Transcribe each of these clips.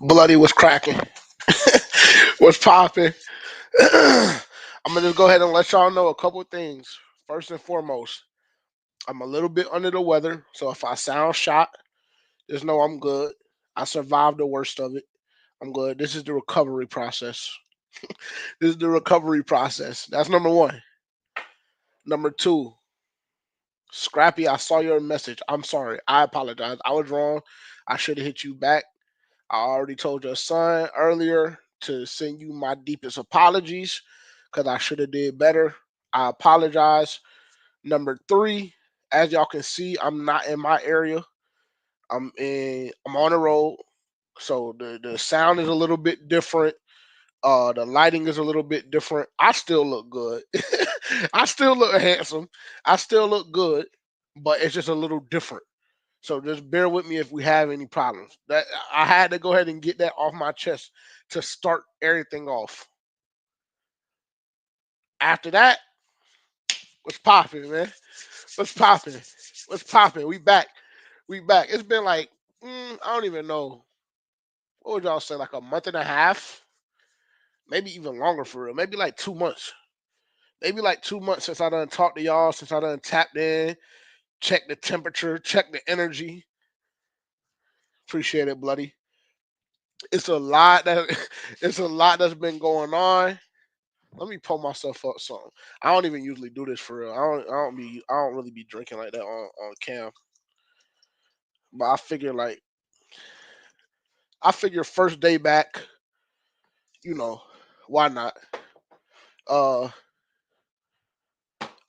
Bloody was cracking. Was popping. I'm gonna just go ahead and let y'all know a couple of things. First and foremost, I'm a little bit under the weather, so if I sound shot, just know I'm good. I survived the worst of it. I'm good. This is the recovery process. This is the recovery process. That's number one. Number two, Scrappy, I saw your message. I'm sorry. I apologize. I was wrong. I should have hit you back. I already told your son earlier to send you my deepest apologies because I should have did better. I apologize. Number three, as y'all can see, I'm not in my area. I'm on the road, so the sound is a little bit different. The lighting is a little bit different. I still look good. I still look handsome. I still look good, but it's just a little different. So just bear with me if we have any problems. That I had to go ahead and get that off my chest to start everything off. After that, what's popping, man? What's popping? What's popping? We back. We back. It's been like I don't even know. What would y'all say? Like a month and a half, maybe even longer for real. Maybe like 2 months. Maybe like 2 months since I done talked to y'all. Since I done tapped in, checked the temperature, checked the energy. Appreciate it, bloody. It's a lot that it's a lot that's been going on. Let me pull myself up something. I don't even usually do this for real. I don't really be drinking like that on cam. But I figure first day back, you know, why not? Uh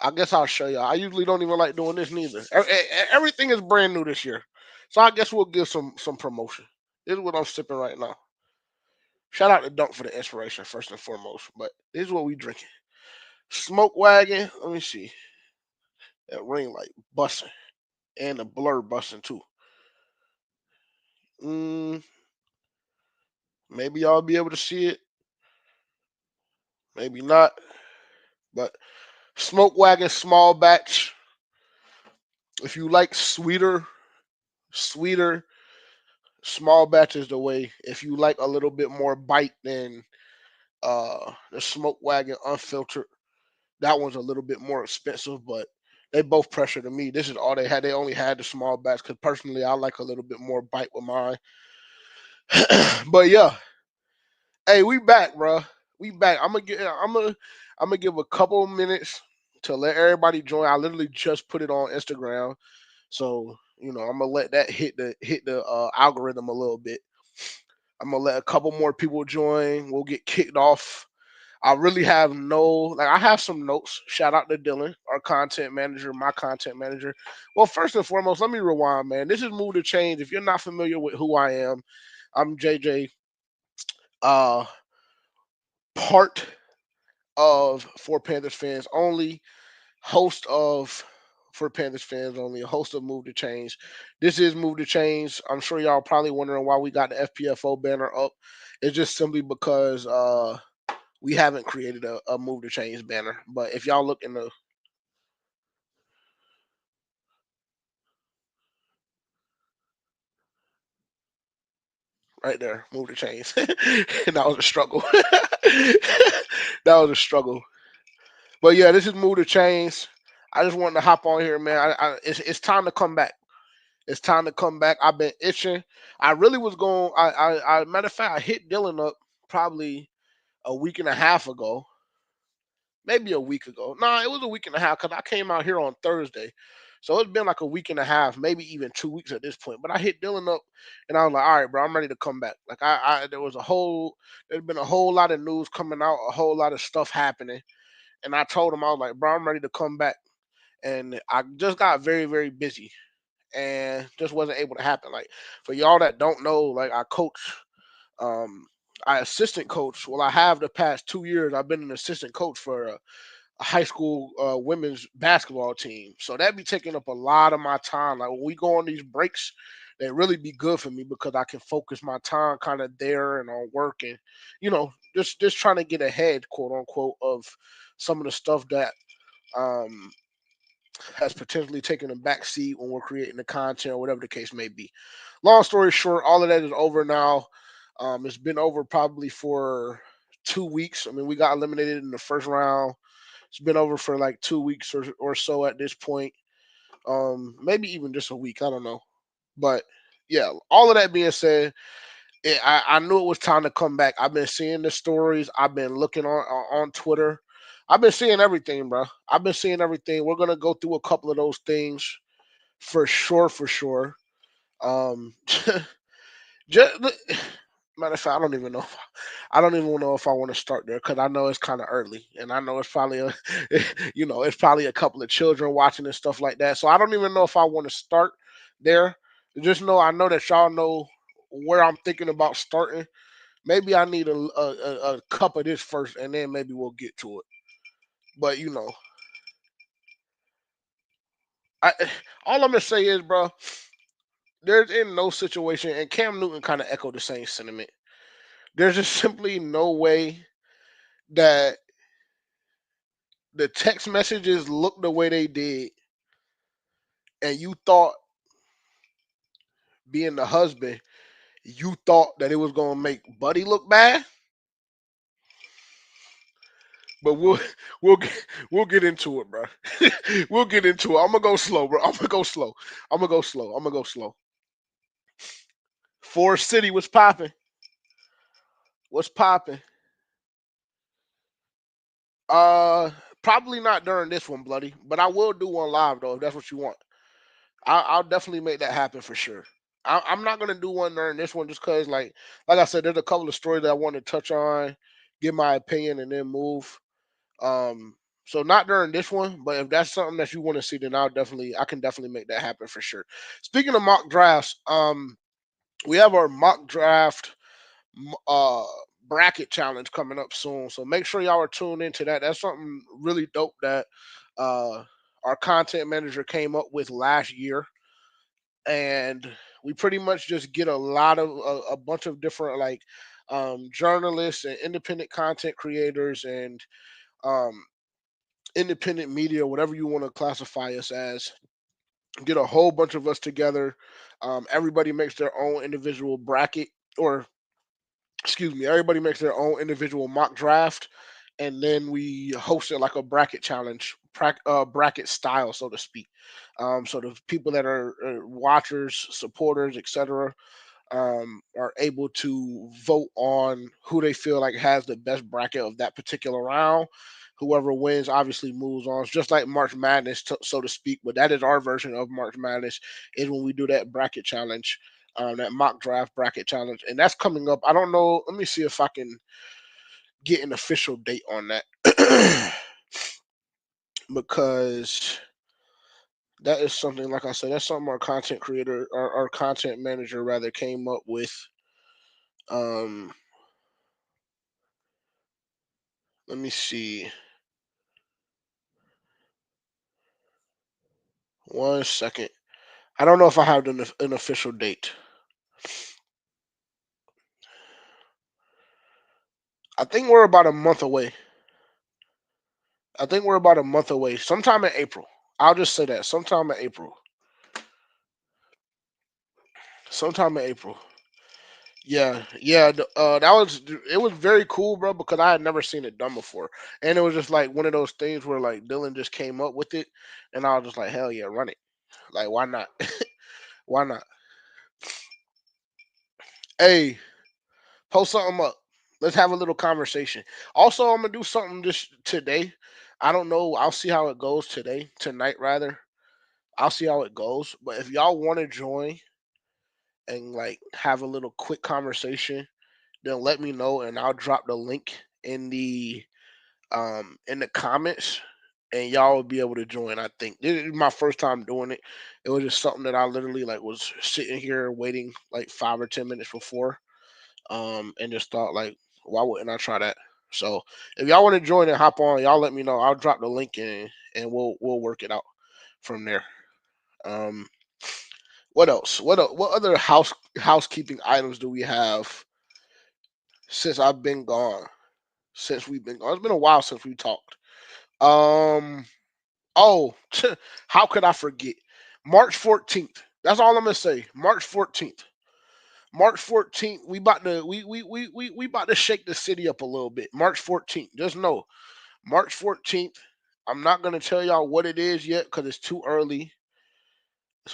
I guess I'll show y'all. I usually don't even like doing this neither. Everything is brand new this year. So I guess we'll give some promotion. This is what I'm sipping right now. Shout out to Dunk for the inspiration first and foremost. But this is what we drinking. Smoke wagon. Let me see. That ring light busting. And the blur busting too. Mm, maybe y'all be able to see it. Maybe not. But smoke wagon small batch. If you like sweeter, small batch is the way. If you like a little bit more bite than the smoke wagon unfiltered, that one's a little bit more expensive, but they both pressure to me. This is all they had. They only had the small batch because personally I like a little bit more bite with mine. But yeah, hey, we back, bro. We back. I'm gonna give a couple of minutes to let everybody join. I literally just put it on Instagram, so I'm gonna let that hit the algorithm a little bit. I'm gonna let a couple more people join. We'll get kicked off. I really have I have some notes. Shout out to Dylan, our content manager, my content manager. Well, first and foremost, let me rewind, man. This is Move to Change. If you're not familiar with who I am, I'm JJ, uh, part of For Panthers Fans Only, host of For Panthers Fans Only, a host of Move to Change. This is Move to Change. I'm sure y'all probably wondering why we got the FPFO banner up. It's just simply because we haven't created a Move to Change banner. But if y'all look in the right there, Move to Change. That was a struggle. That was a struggle. But yeah, this is Move to Change. I just wanted to hop on here, man. It's time to come back. It's time to come back. I've been itching. I really was going. Matter of fact, I hit Dylan up probably a week and a half ago, maybe a week ago. Nah, it was a week and a half because I came out here on Thursday. So it's been like a week and a half, maybe even 2 weeks at this point. But I hit Dylan up and I was like, all right, bro, I'm ready to come back. Like there's been a whole lot of news coming out, a whole lot of stuff happening. And I told him, I was like, bro, I'm ready to come back. And I just got very, very busy and just wasn't able to happen. Like for y'all that don't know, like um, I assistant coach. Well, I have the past 2 years. I've been an assistant coach for a high school women's basketball team. So that be taking up a lot of my time. Like when we go on these breaks, they really be good for me because I can focus my time kind of there and on work and just trying to get ahead, quote unquote, of some of the stuff that um has potentially taken a back seat when we're creating the content or whatever the case may be. Long story short, all of that is over now. It's been over probably for 2 weeks. I mean, we got eliminated in the first round. It's been over for like 2 weeks or so at this point. Maybe even just a week. I don't know. But yeah, all of that being said, I knew it was time to come back. I've been seeing the stories. I've been looking on Twitter. I've been seeing everything, bro. I've been seeing everything. We're gonna go through a couple of those things for sure, for sure. Um, just, matter of fact, I don't even know. I don't even know if I want to start there because I know it's kind of early, and I know it's probably a, it's probably a couple of children watching and stuff like that. So I don't even know if I want to start there. Just know I know that y'all know where I'm thinking about starting. Maybe I need a cup of this first, and then maybe we'll get to it. But I all I'm gonna say is, bro, there's in no situation, and Cam Newton kind of echoed the same sentiment. There's just simply no way that the text messages look the way they did, and you thought being the husband, you thought that it was gonna make Buddy look bad. But we'll get into it, bro. We'll get into it. I'm gonna go slow, bro. I'm gonna go slow. I'm gonna go slow. I'm gonna go slow. Forest City was popping. What's popping? Uh, Probably not during this one, bloody. But I will do one live though, if that's what you want. I'll definitely make that happen for sure. I'm not gonna do one during this one just cause like I said, there's a couple of stories that I want to touch on, give my opinion, and then move. Um, so not during this one, but if that's something that you want to see, then I can definitely make that happen for sure. Speaking of mock drafts, we have our mock draft uh bracket challenge coming up soon. So make sure y'all are tuned into that. That's something really dope that uh our content manager came up with last year, and we pretty much just get a lot of a bunch of different journalists and independent content creators and um independent media, whatever you want to classify us as, get a whole bunch of us together. Everybody makes their own individual bracket, or excuse me, everybody makes their own individual mock draft, and then we host it like a bracket challenge, bracket style, so to speak. So the people that are watchers, supporters, etc., are able to vote on who they feel like has the best bracket of that particular round. Whoever wins obviously moves on. It's just like March Madness, so to speak, but that is our version of March Madness, is when we do that bracket challenge, that mock draft bracket challenge. And that's coming up. I don't know. Let me see if I can get an official date on that. Because that is something, like I said, that's something our content creator, our content manager rather, came up with. Um, Let me see. One second. I don't know if I have an official date. I think we're about a month away. I think we're about a month away. Sometime in April. I'll just say that. Sometime in April. Sometime in April. Yeah, yeah. That was, it was very cool, bro, because I had never seen it done before, and it was just like one of those things where like Dylan just came up with it, and I was just like, hell yeah, run it. Like, why not? Why not? Hey, post something up. Let's have a little conversation. Also, I'm gonna do something just today. I don't know. I'll see how it goes today, tonight rather. I'll see how it goes. But if y'all want to join and like have a little quick conversation, then let me know and I'll drop the link in the comments, and y'all will be able to join. I think this is my first time doing it. It was just something that I literally like was sitting here waiting like 5 or 10 minutes before, and just thought like, why wouldn't I try that? So if y'all want to join and hop on, y'all let me know. I'll drop the link in, and we'll work it out from there. Um, what else? What other housekeeping items do we have since I've been gone? Since we've been gone, it's been a while since we talked. Um, oh, how could I forget? March 14th. That's all I'm gonna say. March 14th. March 14th, we about to shake the city up a little bit. March 14th. Just know, March 14th. I'm not gonna tell y'all what it is yet because it's too early.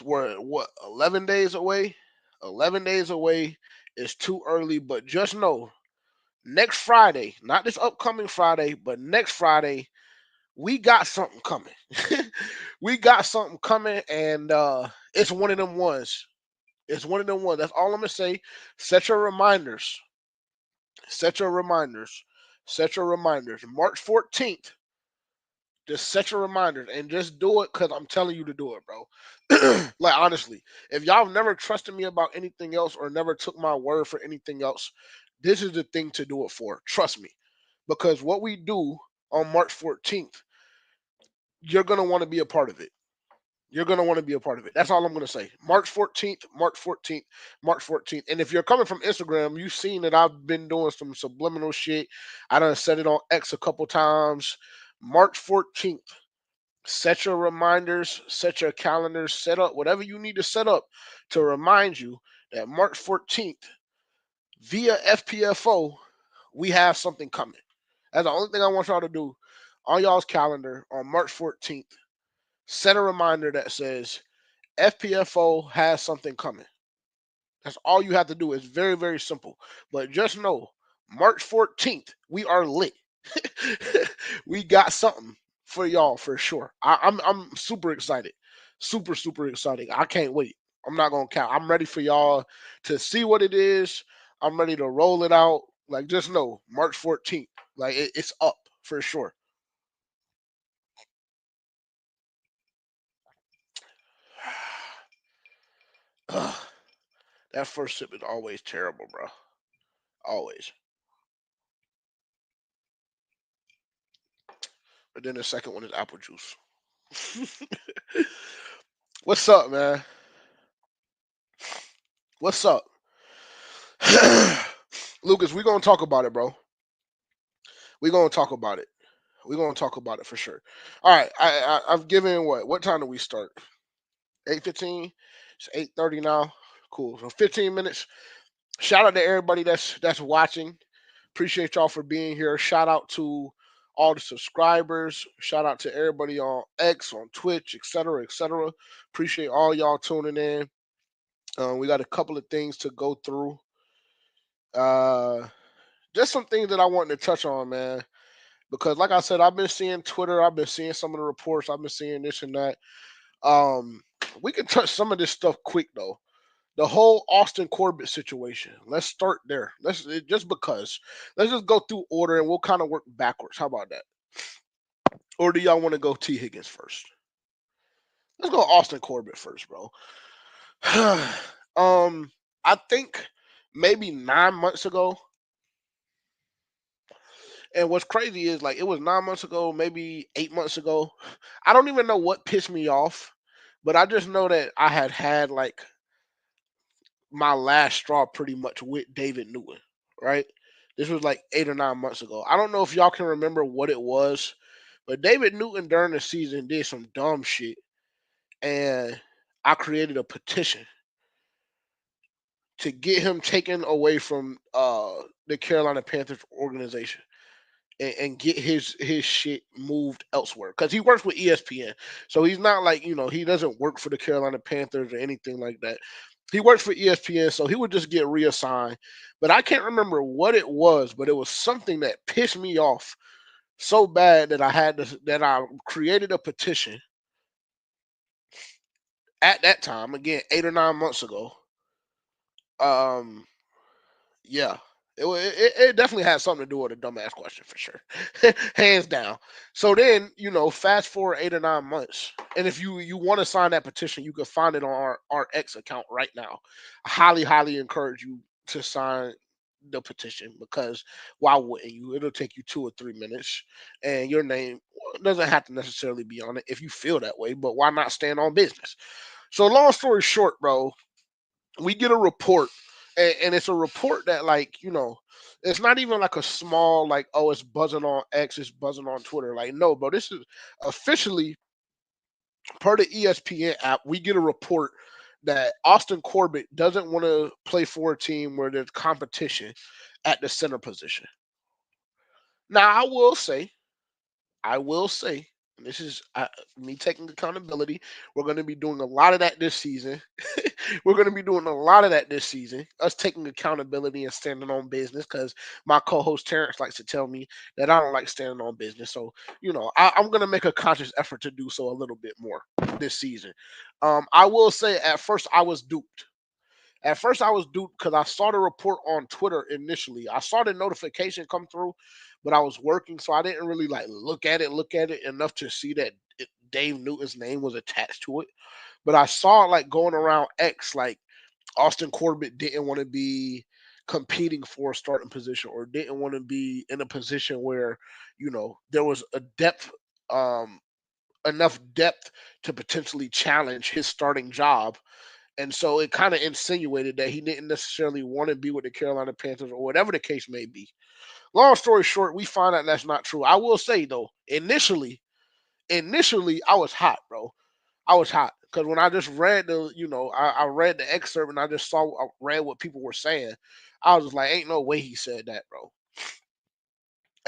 We're what 11 days away. 11 days away. It's too early, but just know next Friday, not this upcoming Friday, but next Friday, we got something coming. We got something coming, and it's one of them ones. It's one of them ones. That's all I'm gonna say. Set your reminders. Set your reminders. Set your reminders. March 14th. Just set your reminders and just do it because I'm telling you to do it, bro. Like honestly, if y'all have never trusted me about anything else or never took my word for anything else, this is the thing to do it for. Trust me, because what we do on March 14th, you're gonna want to be a part of it. You're gonna want to be a part of it. That's all I'm gonna say. March 14th, March 14th, March 14th. And if you're coming from Instagram, you've seen that I've been doing some subliminal shit. I done said it on X a couple times. March 14th. Set your reminders, set your calendars, set up whatever you need to set up to remind you that March 14th, via FPFO, we have something coming. That's the only thing I want y'all to do on y'all's calendar on March 14th. Set a reminder that says FPFO has something coming. That's all you have to do. It's very, very simple. But just know, March 14th, we are lit. We got something for y'all for sure. I'm super excited. Super, super excited. I can't wait. I'm not gonna count. I'm ready for y'all to see what it is. I'm ready to roll it out. Like just know, March 14th. Like it's up for sure. Ugh, that first sip is always terrible, bro. Always. But then the second one is apple juice. What's up, man? What's up? Lucas, we're gonna talk about it, bro. We're gonna talk about it. We're gonna talk about it for sure. All right, I've given what? What time do we start? 8:15. It's 8:30 now. Cool. So 15 minutes. Shout out to everybody that's watching. Appreciate y'all for being here. Shout out to all the subscribers. Shout out to everybody on X, on Twitch, etc., etc. Appreciate all y'all tuning in. We got a couple of things to go through. Uh, just some things that I wanted to touch on, man. Because, like I said, I've been seeing Twitter. I've been seeing some of the reports. I've been seeing this and that. Um, we can touch some of this stuff quick though. The whole Austin Corbett situation. Let's start there. Just because. Let's just go through order and we'll kind of work backwards. How about that? Or do y'all want to go T Higgins first? Let's go Austin Corbett first, bro. I think maybe 9 months ago. And what's crazy is like it was 9 months ago, maybe 8 months ago. I don't even know what pissed me off, but I just know that I had like my last straw pretty much with David Newton, right? This was like 8 or 9 months ago. I don't know if y'all can remember what it was, but David Newton during the season did some dumb shit, and I created a petition to get him taken away from the Carolina Panthers organization and get his shit moved elsewhere because he works with ESPN, so he's not like he doesn't work for the Carolina Panthers or anything like that. He works for ESPN, so he would just get reassigned. But I can't remember what it was, but it was something that pissed me off so bad that I created a petition at that time again 8 or 9 months ago. Um, Yeah, it definitely has something to do with a dumbass question for sure, hands down. So then fast forward 8 or 9 months, and if you want to sign that petition, you can find it on our X account right now. I highly encourage you to sign the petition because why wouldn't you? It'll take you 2 or 3 minutes, and your name doesn't have to necessarily be on it if you feel that way. But why not stand on business? So long story short, bro, we get a report, and it's a report that it's not even like a small like, oh, it's buzzing on X, it's buzzing on Twitter. Like, no, bro, this is officially per the ESPN app. We get a report that Austin Corbett doesn't want to play for a team where there's competition at the center position. Now, I will say, and this is me taking accountability. We're going to be doing a lot of that this season. We're going to be doing a lot of that this season. Us taking accountability and standing on business, because my co-host Terrence likes to tell me that I don't like standing on business. So I'm going to make a conscious effort to do so a little bit more this season. I will say, at first I was duped. At first, I was duped because I saw the report on Twitter initially. I saw the notification come through, but I was working, so I didn't really like look at it enough to see that Dave Newton's name was attached to it. But I saw it like going around X, like Austin Corbett didn't want to be competing for a starting position, or didn't want to be in a position where there was a depth, um, enough depth to potentially challenge his starting job. And so it kind of insinuated that he didn't necessarily want to be with the Carolina Panthers, or whatever the case may be. Long story short, we find out that's not true. I will say though, initially I was hot, bro. I was hot because when I just read I read the excerpt and I read what people were saying. I was just like, ain't no way he said that, bro.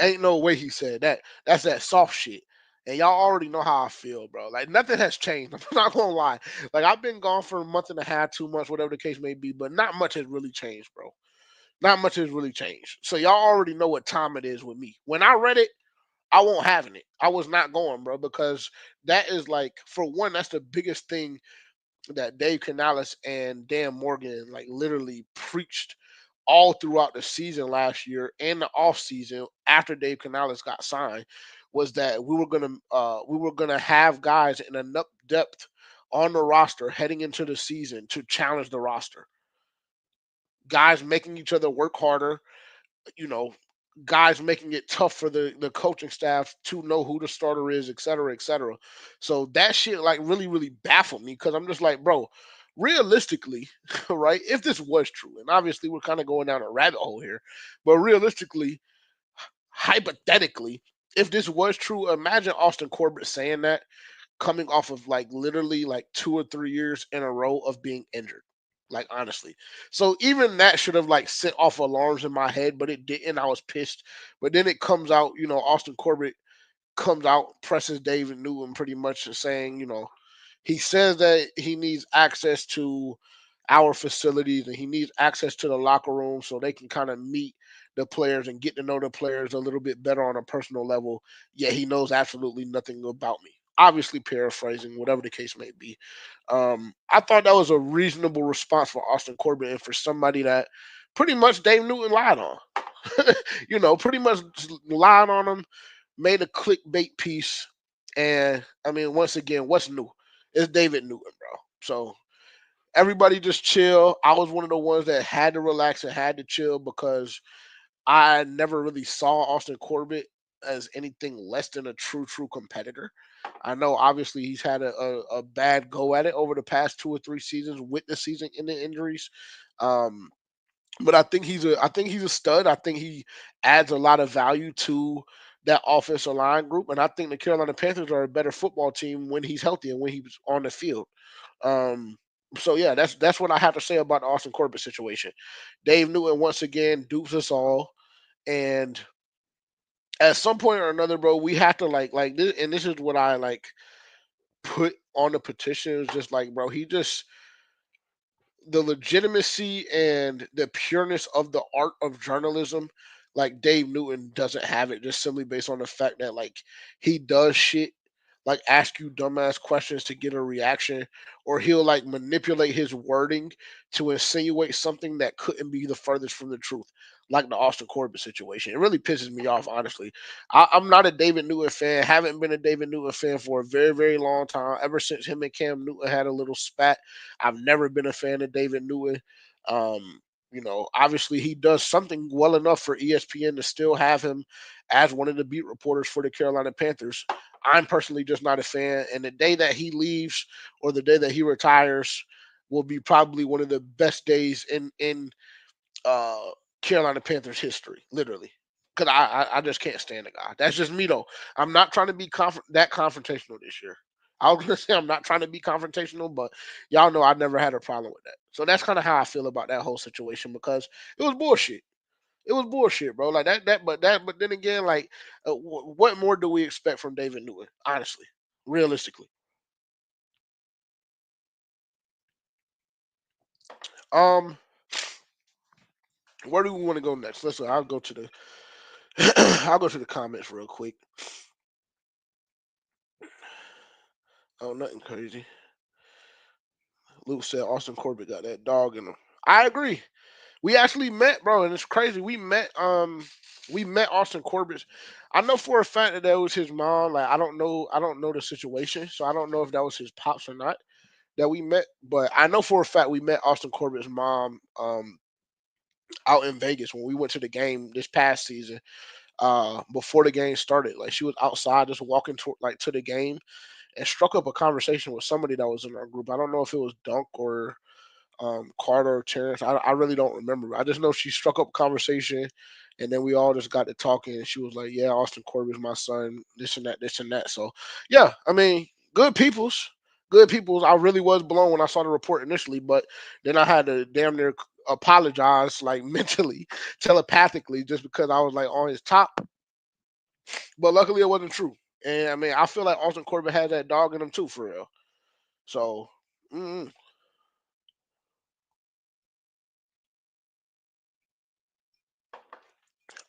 Ain't no way he said that. That's that soft shit. And y'all already know how I feel, bro. Like nothing has changed. I'm not gonna lie. Like I've been gone for a month and a half, 2 months, whatever the case may be, but not much has really changed, bro. Not much has really changed. So y'all already know what time it is with me. When I read it, I won't having it. I was not going, bro, because that is like, for one, that's the biggest thing that Dave Canales and Dan Morgan like literally preached all throughout the season last year and the off season after Dave Canales got signed, was that we were gonna have guys in enough depth on the roster heading into the season to challenge the roster. Guys making each other work harder, you know, guys making it tough for the coaching staff to know who the starter is, et cetera, et cetera. So that shit like really, really baffled me, because I'm just like, bro, realistically, right? If this was true, and obviously we're kind of going down a rabbit hole here, but realistically, hypothetically, if this was true, imagine Austin Corbett saying that, coming off of like literally like 2 or 3 years in a row of being injured. Like honestly. So even that should have like set off alarms in my head, but it didn't. I was pissed. But then it comes out, Austin Corbett comes out, presses David Newton pretty much saying, he says that he needs access to our facilities and he needs access to the locker room so they can kind of meet the players and get to know the players a little bit better on a personal level. Yet he knows absolutely nothing about me. Obviously, paraphrasing, whatever the case may be. I thought that was a reasonable response for Austin Corbett and for somebody that pretty much Dave Newton lied on. Pretty much lied on him, made a clickbait piece. And I mean, once again, what's new? It's David Newton, bro. So everybody just chill. I was one of the ones that had to relax and had to chill because I never really saw Austin Corbett as anything less than a true competitor. I know obviously he's had a bad go at it over the past 2 or 3 seasons with the season ending injuries. Um, but I think he's a stud. I think he adds a lot of value to that offensive line group, and I think the Carolina Panthers are a better football team when he's healthy and when he's on the field. Um, so yeah, that's what I have to say about the Austin Corbett situation. Dave Newton once again dupes us all, and at some point or another, bro, we have to like this, and this is what I like put on the petition. Is just like, bro, he just, the legitimacy and the pureness of the art of journalism, like Dave Newton doesn't have it, just simply based on the fact that like he does shit like ask you dumbass questions to get a reaction, or he'll like manipulate his wording to insinuate something that couldn't be the furthest from the truth, like the Austin Corbett situation. It really pisses me off, honestly. I'm not a David Newton fan, haven't been a David Newton fan for a very, very long time. Ever since him and Cam Newton had a little spat, I've never been a fan of David Newton. Obviously he does something well enough for ESPN to still have him as one of the beat reporters for the Carolina Panthers. I'm personally just not a fan. And the day that he leaves or the day that he retires will be probably one of the best days in uh, Carolina Panthers history, literally. Because I just can't stand the guy. That's just me though. I'm not trying to be that confrontational this year. I was gonna say I'm not trying to be confrontational, but y'all know I never had a problem with that. So that's kind of how I feel about that whole situation because it was bullshit. It was bullshit, bro. Like but then again, like, what more do we expect from David Newton? Honestly, realistically, um, where do we want to go next? Listen, I'll go to the I'll go to the comments real quick. Oh, nothing crazy. Luke said Austin Corbett got that dog in him. I agree. We actually met, bro, and it's crazy. We met Austin Corbett's. I know for a fact that was his mom. Like I don't know the situation, so I don't know if that was his pops or not that we met. But I know for a fact we met Austin Corbett's mom out in Vegas when we went to the game this past season. Before the game started, like she was outside just walking to the game and struck up a conversation with somebody that was in our group. I don't know if it was Dunk or Carter or Terrence. I really don't remember. I just know she struck up a conversation, and then we all just got to talking. And she was like, "Yeah, Austin Corbett's my son. This and that, this and that." So yeah, I mean, good peoples, good peoples. I really was blown when I saw the report initially, but then I had to damn near apologize, like mentally, telepathically, just because I was like on his top. But luckily, it wasn't true. And I mean, I feel like Austin Corbett had that dog in him too, for real. So, mm,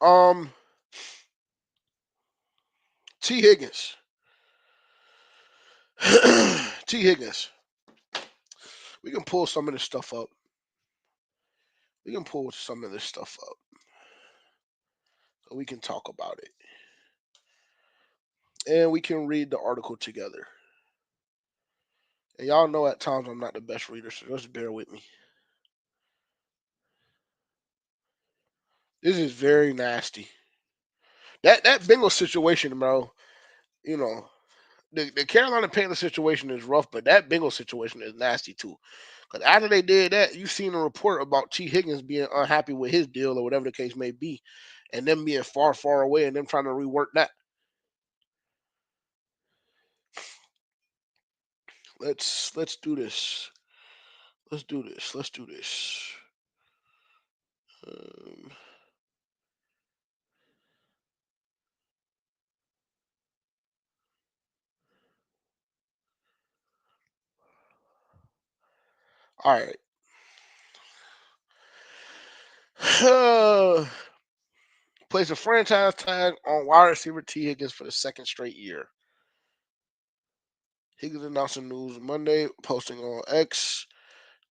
um, T Higgins. T Higgins. We can pull some of this stuff up. We can pull some of this stuff up. So we can talk about it. And we can read the article together. And y'all know at times I'm not the best reader, so just bear with me. This is very nasty. That Bengals situation, bro, you know, the Carolina Panthers situation is rough, but that Bengals situation is nasty too. Because after they did that, you seen a report about T. Higgins being unhappy with his deal or whatever the case may be, and them being far, far away and them trying to rework that. Let's do this. Let's do this. Let's do this. Um, all right. Place a franchise tag on wide receiver T. Higgins for the second straight year. Higgins announced the news Monday, posting on X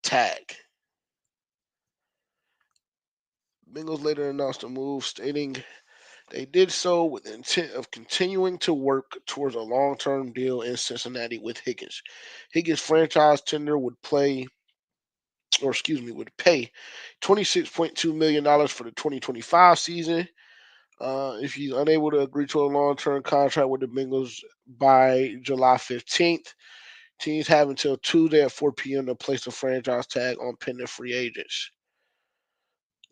tag. Bengals later announced the move, stating they did so with the intent of continuing to work towards a long-term deal in Cincinnati with Higgins. Higgins' franchise tender would pay $26.2 million for the 2025 season. If he's unable to agree to a long-term contract with the Bengals by July 15th, teams have until Tuesday at 4 p.m. to place a franchise tag on pending free agents.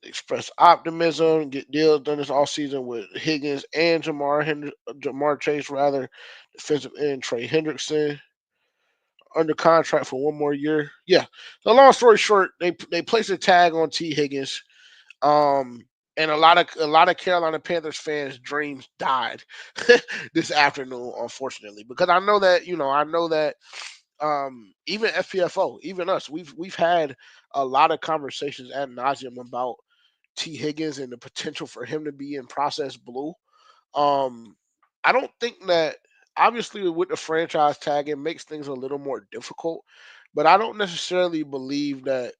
Express optimism, get deals done this all season with Higgins and Jamar Chase, rather, defensive end Trey Hendrickson under contract for one more year. Yeah. So long story short, they placed a tag on T Higgins. Um, and a lot of Carolina Panthers fans' dreams died this afternoon, unfortunately, because I know that even FPFO, even us, we've had a lot of conversations ad nauseum about T Higgins and the potential for him to be in process blue. Um, I don't think that obviously with the franchise tag it makes things a little more difficult, but I don't necessarily believe that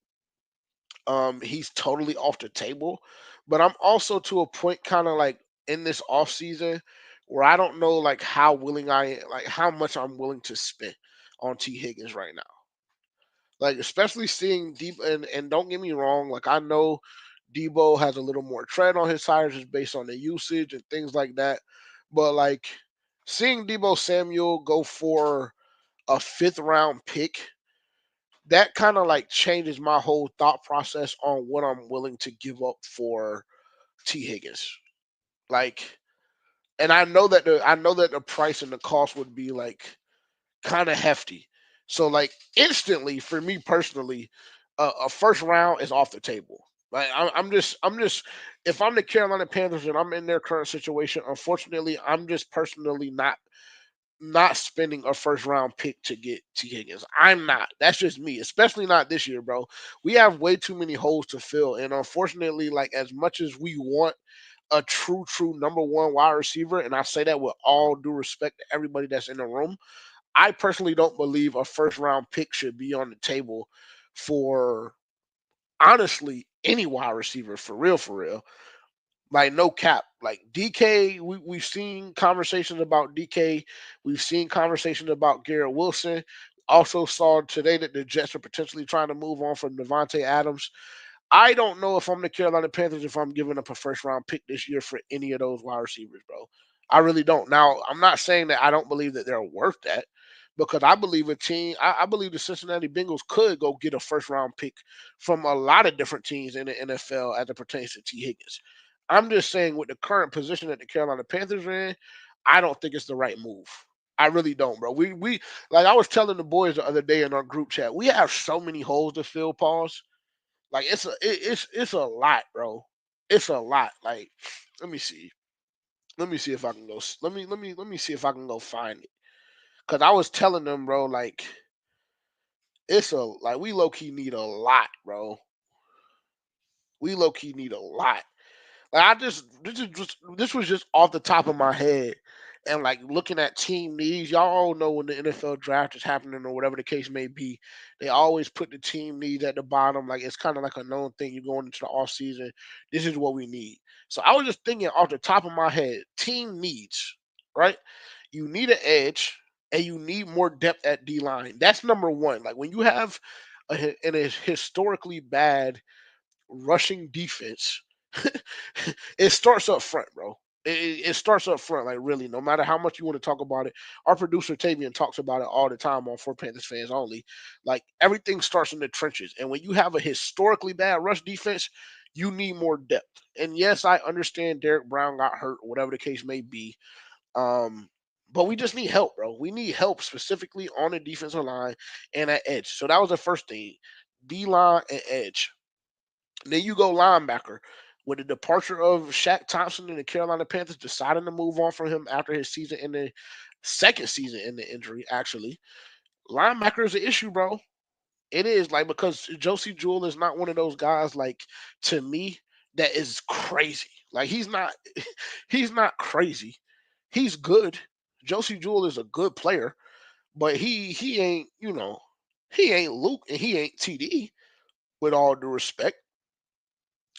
he's totally off the table. But I'm also to a point kind of like in this off season where I don't know like how much I'm willing to spend on T Higgins right now. Like especially seeing deep and don't get me wrong, like I know Debo has a little more tread on his tires just based on the usage and things like that. But like seeing Debo Samuel go for a fifth round pick, that kind of like changes my whole thought process on what I'm willing to give up for T Higgins. Like, and I know that the price and the cost would be like kind of hefty. So like instantly for me personally, a first round is off the table. Like I'm just if I'm the Carolina Panthers and I'm in their current situation, unfortunately, I'm just personally not spending a first round pick to get T Higgins. I'm not. That's just me, especially not this year, bro. We have way too many holes to fill, and unfortunately, like as much as we want a true number one wide receiver, and I say that with all due respect to everybody that's in the room, I personally don't believe a first round pick should be on the table for honestly any wide receiver for real, for real. Like no cap. Like DK, we've seen conversations about DK. We've seen conversations about Garrett Wilson. Also saw today that the Jets are potentially trying to move on from Devontae Adams. I don't know if I'm the Carolina Panthers if I'm giving up a first round pick this year for any of those wide receivers, bro. I really don't. Now, I'm not saying that I don't believe that they're worth that because I believe I believe the Cincinnati Bengals could go get a first round pick from a lot of different teams in the NFL as it pertains to T. Higgins. I'm just saying with the current position that the Carolina Panthers are in, I don't think it's the right move. I really don't, bro. We like I was telling the boys the other day in our group chat, we have so many holes to fill, pause. Like it's a lot, bro. It's a lot. Like let me see. Let me see if I can go. Let me see if I can go find it. Cause I was telling them, bro, like it's a like we low key need a lot, bro. We low key need a lot. Like I just this was just off the top of my head, and like looking at team needs. Y'all all know when the NFL draft is happening or whatever the case may be, they always put the team needs at the bottom. Like it's kind of like a known thing. You're going into the off season. This is what we need. So I was just thinking off the top of my head, team needs, right? You need an edge, and you need more depth at D line. That's number one. Like when you have a historically bad rushing defense, it starts up front, bro. It starts up front, like really. No matter how much you want to talk about it, our producer Tavian talks about it all the time on For Panthers Fans Only. Like everything starts in the trenches, and when you have a historically bad rush defense, you need more depth. And yes, I understand Derek Brown got hurt, or whatever the case may be. Um, but we just need help, bro. We need help specifically on the defensive line and at edge. So that was the first thing: D line and edge. Then you go linebacker. With the departure of Shaq Thompson and the Carolina Panthers deciding to move on from him after his season in the second season in the injury, actually, linebacker is an issue, bro. It is like because Josie Jewell is not one of those guys like to me that is crazy. Like he's not crazy. He's good. Josie Jewell is a good player, but he ain't, he ain't Luke and he ain't TD with all due respect.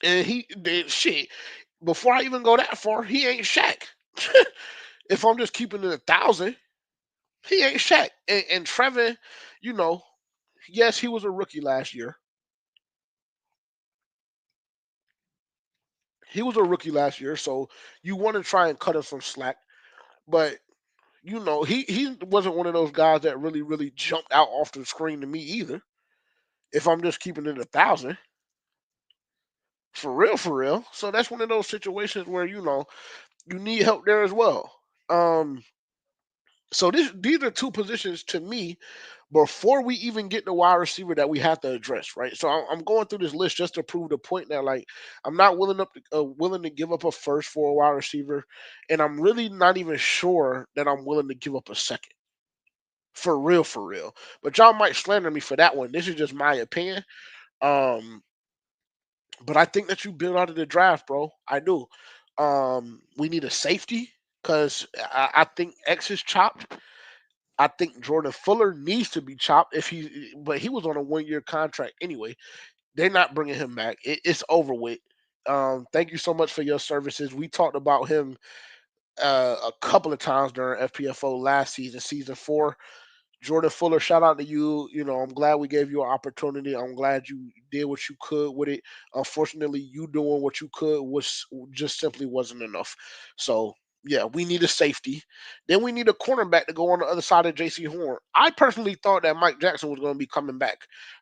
And he did shit. Before I even go that far, he ain't Shaq. If I'm just keeping it 1,000, he ain't Shaq. And Trevor, you know, yes, he was a rookie last year. He was a rookie last year, so you want to try and cut him some slack. But he wasn't one of those guys that really jumped out off the screen to me either. If I'm just keeping it 1,000, for real, for real. So that's one of those situations where you need help there as well. Um, so these are two positions to me before we even get the wide receiver that we have to address, right? So I'm going through this list just to prove the point that like I'm not willing to give up a first for a wide receiver, and I'm really not even sure that I'm willing to give up a second for real, for real. But y'all might slander me for that one. This is just my opinion. Um, but I think that you build out of the draft, bro. I do. We need a safety because I think X is chopped. I think Jordan Fuller needs to be chopped but he was on a 1 year contract anyway. They're not bringing him back. It's over with. Thank you so much for your services. We talked about him a couple of times during FPFO last season, season 4. Jordan Fuller, shout out to you. I'm glad we gave you an opportunity. I'm glad you did what you could with it. Unfortunately, you doing what you could was just simply wasn't enough. So yeah, we need a safety. Then we need a cornerback to go on the other side of Jaycee Horn. I personally thought that Mike Jackson was going to be coming back.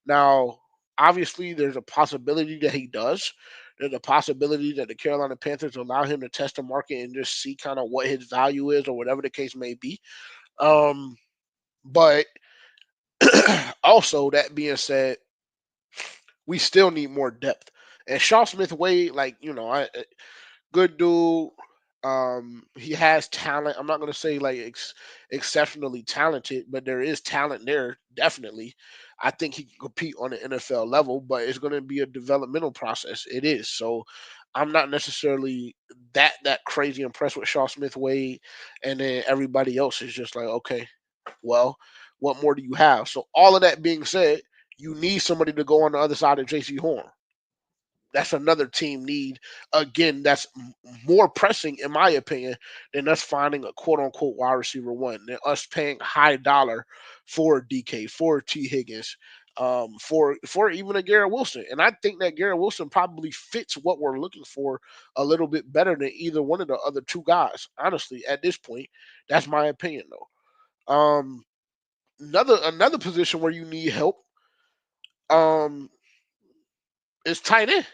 Now, obviously, there's a possibility that he does. There's a possibility that the Carolina Panthers allow him to test the market and just see kind of what his value is or whatever the case may be. Um, But also, that being said, we still need more depth. And Shaw Smith Wade, like, good dude. He has talent. I'm not gonna say like exceptionally talented, but there is talent there, definitely. I think he can compete on the NFL level, but it's gonna be a developmental process. It is. So I'm not necessarily that crazy impressed with Shaw Smith Wade, and then everybody else is just like, okay, well, what more do you have? So all of that being said, you need somebody to go on the other side of J.C. Horn. That's another team need. Again, that's more pressing, in my opinion, than us finding a quote unquote wide receiver one, than us paying high dollar for DK, for T. Higgins, for even a Garrett Wilson. And I think that Garrett Wilson probably fits what we're looking for a little bit better than either one of the other two guys. Honestly, at this point, that's my opinion though. Another position where you need help um, is tight end.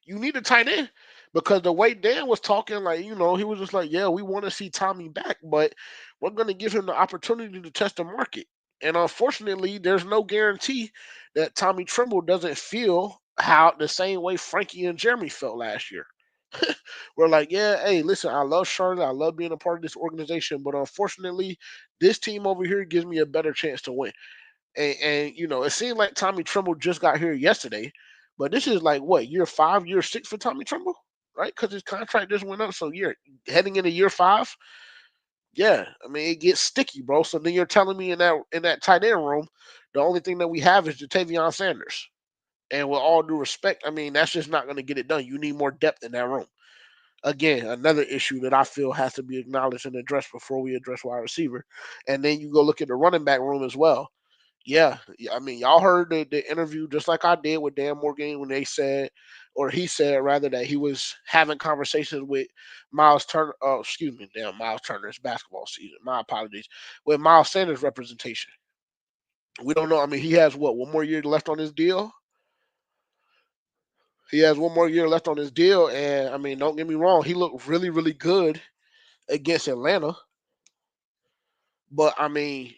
You need a tight end because the way Dan was talking, like, he was just like, yeah, we want to see Tommy back, but we're going to give him the opportunity to test the market. And unfortunately, there's no guarantee that Tommy Tremble doesn't feel how the same way Frankie and Jeremy felt last year. We're like, yeah, hey, listen, I love Charlotte. I love being a part of this organization, but unfortunately, this team over here gives me a better chance to win. And it seemed like Tommy Tremble just got here yesterday, but this is like what, year 5, year 6 for Tommy Tremble, right? Because his contract just went up, so you're heading into year 5. Yeah, I mean it gets sticky, bro. So then you're telling me in that tight end room, the only thing that we have is Jatavion Sanders. And with all due respect, I mean that's just not going to get it done. You need more depth in that room. Again, another issue that I feel has to be acknowledged and addressed before we address wide receiver. And then you go look at the running back room as well. Yeah. I mean, y'all heard the interview just like I did with Dan Morgan when they said, or he said rather, that he was having conversations with Miles Turner. Oh, excuse me, damn, Miles Turner. It's basketball season. My apologies. With Miles Sanders' representation. We don't know. I mean, he has what, one more year left on his deal? He has one more year left on his deal. And I mean, don't get me wrong, he looked really, really good against Atlanta. But I mean,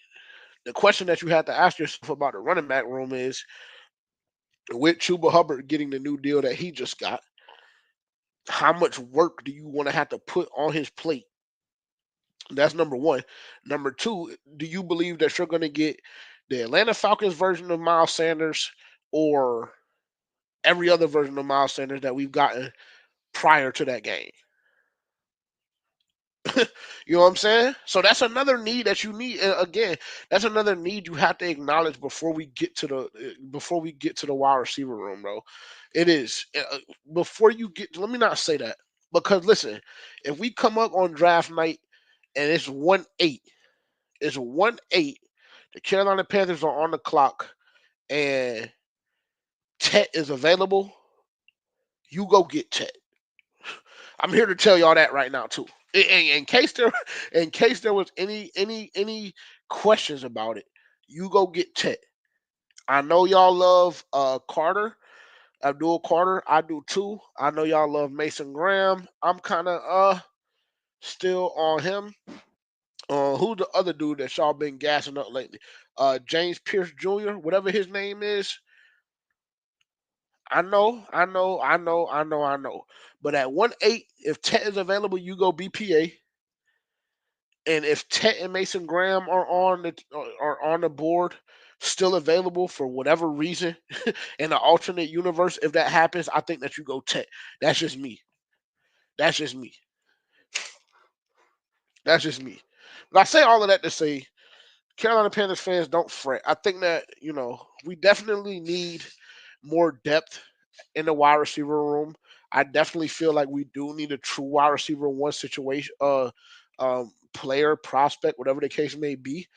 the question that you have to ask yourself about the running back room is, with Chuba Hubbard getting the new deal that he just got, how much work do you want to have to put on his plate? That's number one. Number two, do you believe that you're going to get the Atlanta Falcons version of Miles Sanders, or every other version of Miles Sanders that we've gotten prior to that game? You know what I'm saying? So that's another need that you need. Again, that's another need you have to acknowledge before we get to the wide receiver room, bro. It is before you get. Let me not say that, because listen, if we come up on draft night and it's 1-8, it's 1-8. The Carolina Panthers are on the clock and Tet is available. You go get Tet. I'm here to tell y'all that right now too. In case there was any questions about it, you go get Tet. I know y'all love Carter, Abdul Carter. I do too. I know y'all love Mason Graham. I'm kind of still on him. Who's the other dude that y'all been gassing up lately? James Pierce Jr., whatever his name is. I know. But at 1-8, if Tet is available, you go BPA. And if Tet and Mason Graham are on the board, still available for whatever reason, in an alternate universe, if that happens, I think that you go Tet. That's just me. That's just me. That's just me. But I say all of that to say, Carolina Panthers fans, don't fret. I think that we definitely need more depth in the wide receiver room. I definitely feel like we do need a true wide receiver one situation, player, prospect, whatever the case may be.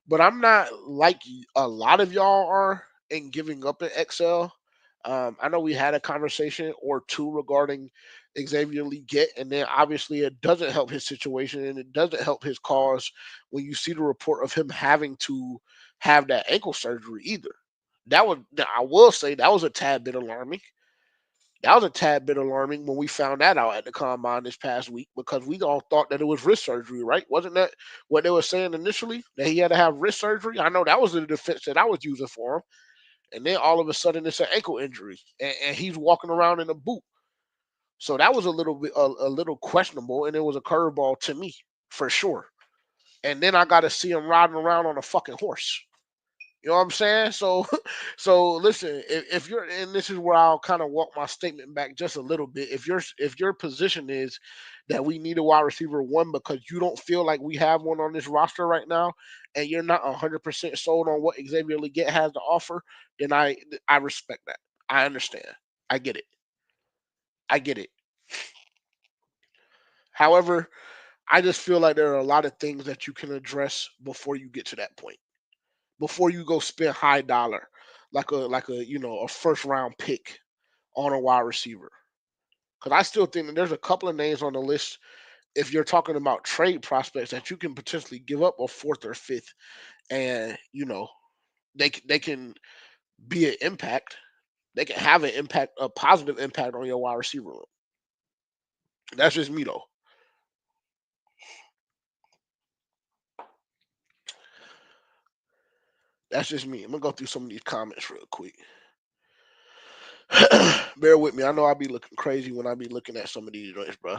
But I'm not like a lot of y'all are in giving up in Excel. I know we had a conversation or two regarding Xavier Leggett, and then obviously it doesn't help his situation and it doesn't help his cause when you see the report of him having to have that ankle surgery either. I will say that was a tad bit alarming. That was a tad bit alarming when we found that out at the combine this past week because we all thought that it was wrist surgery, right? Wasn't that what they were saying initially? That he had to have wrist surgery? I know that was the defense that I was using for him. And then all of a sudden it's an ankle injury and he's walking around in a boot. So that was a little bit a little questionable and it was a curveball to me for sure. And then I got to see him riding around on a fucking horse. You know what I'm saying? So, so listen. If you're, and this is where I'll kind of walk my statement back just a little bit. If your position is that we need a wide receiver one because you don't feel like we have one on this roster right now, and you're not 100% sold on what Xavier Leggett has to offer, then I respect that. I understand. I get it. I get it. However, I just feel like there are a lot of things that you can address before you get to that point. Before you go spend high dollar, like a a first round pick on a wide receiver. Because I still think that there's a couple of names on the list if you're talking about trade prospects that you can potentially give up a fourth or fifth, and they can be an impact. They can have an impact, a positive impact on your wide receiver room. That's just me though. That's just me. I'm gonna go through some of these comments real quick. Bear with me. I know I'll be looking crazy when I be looking at some of these joints, bro.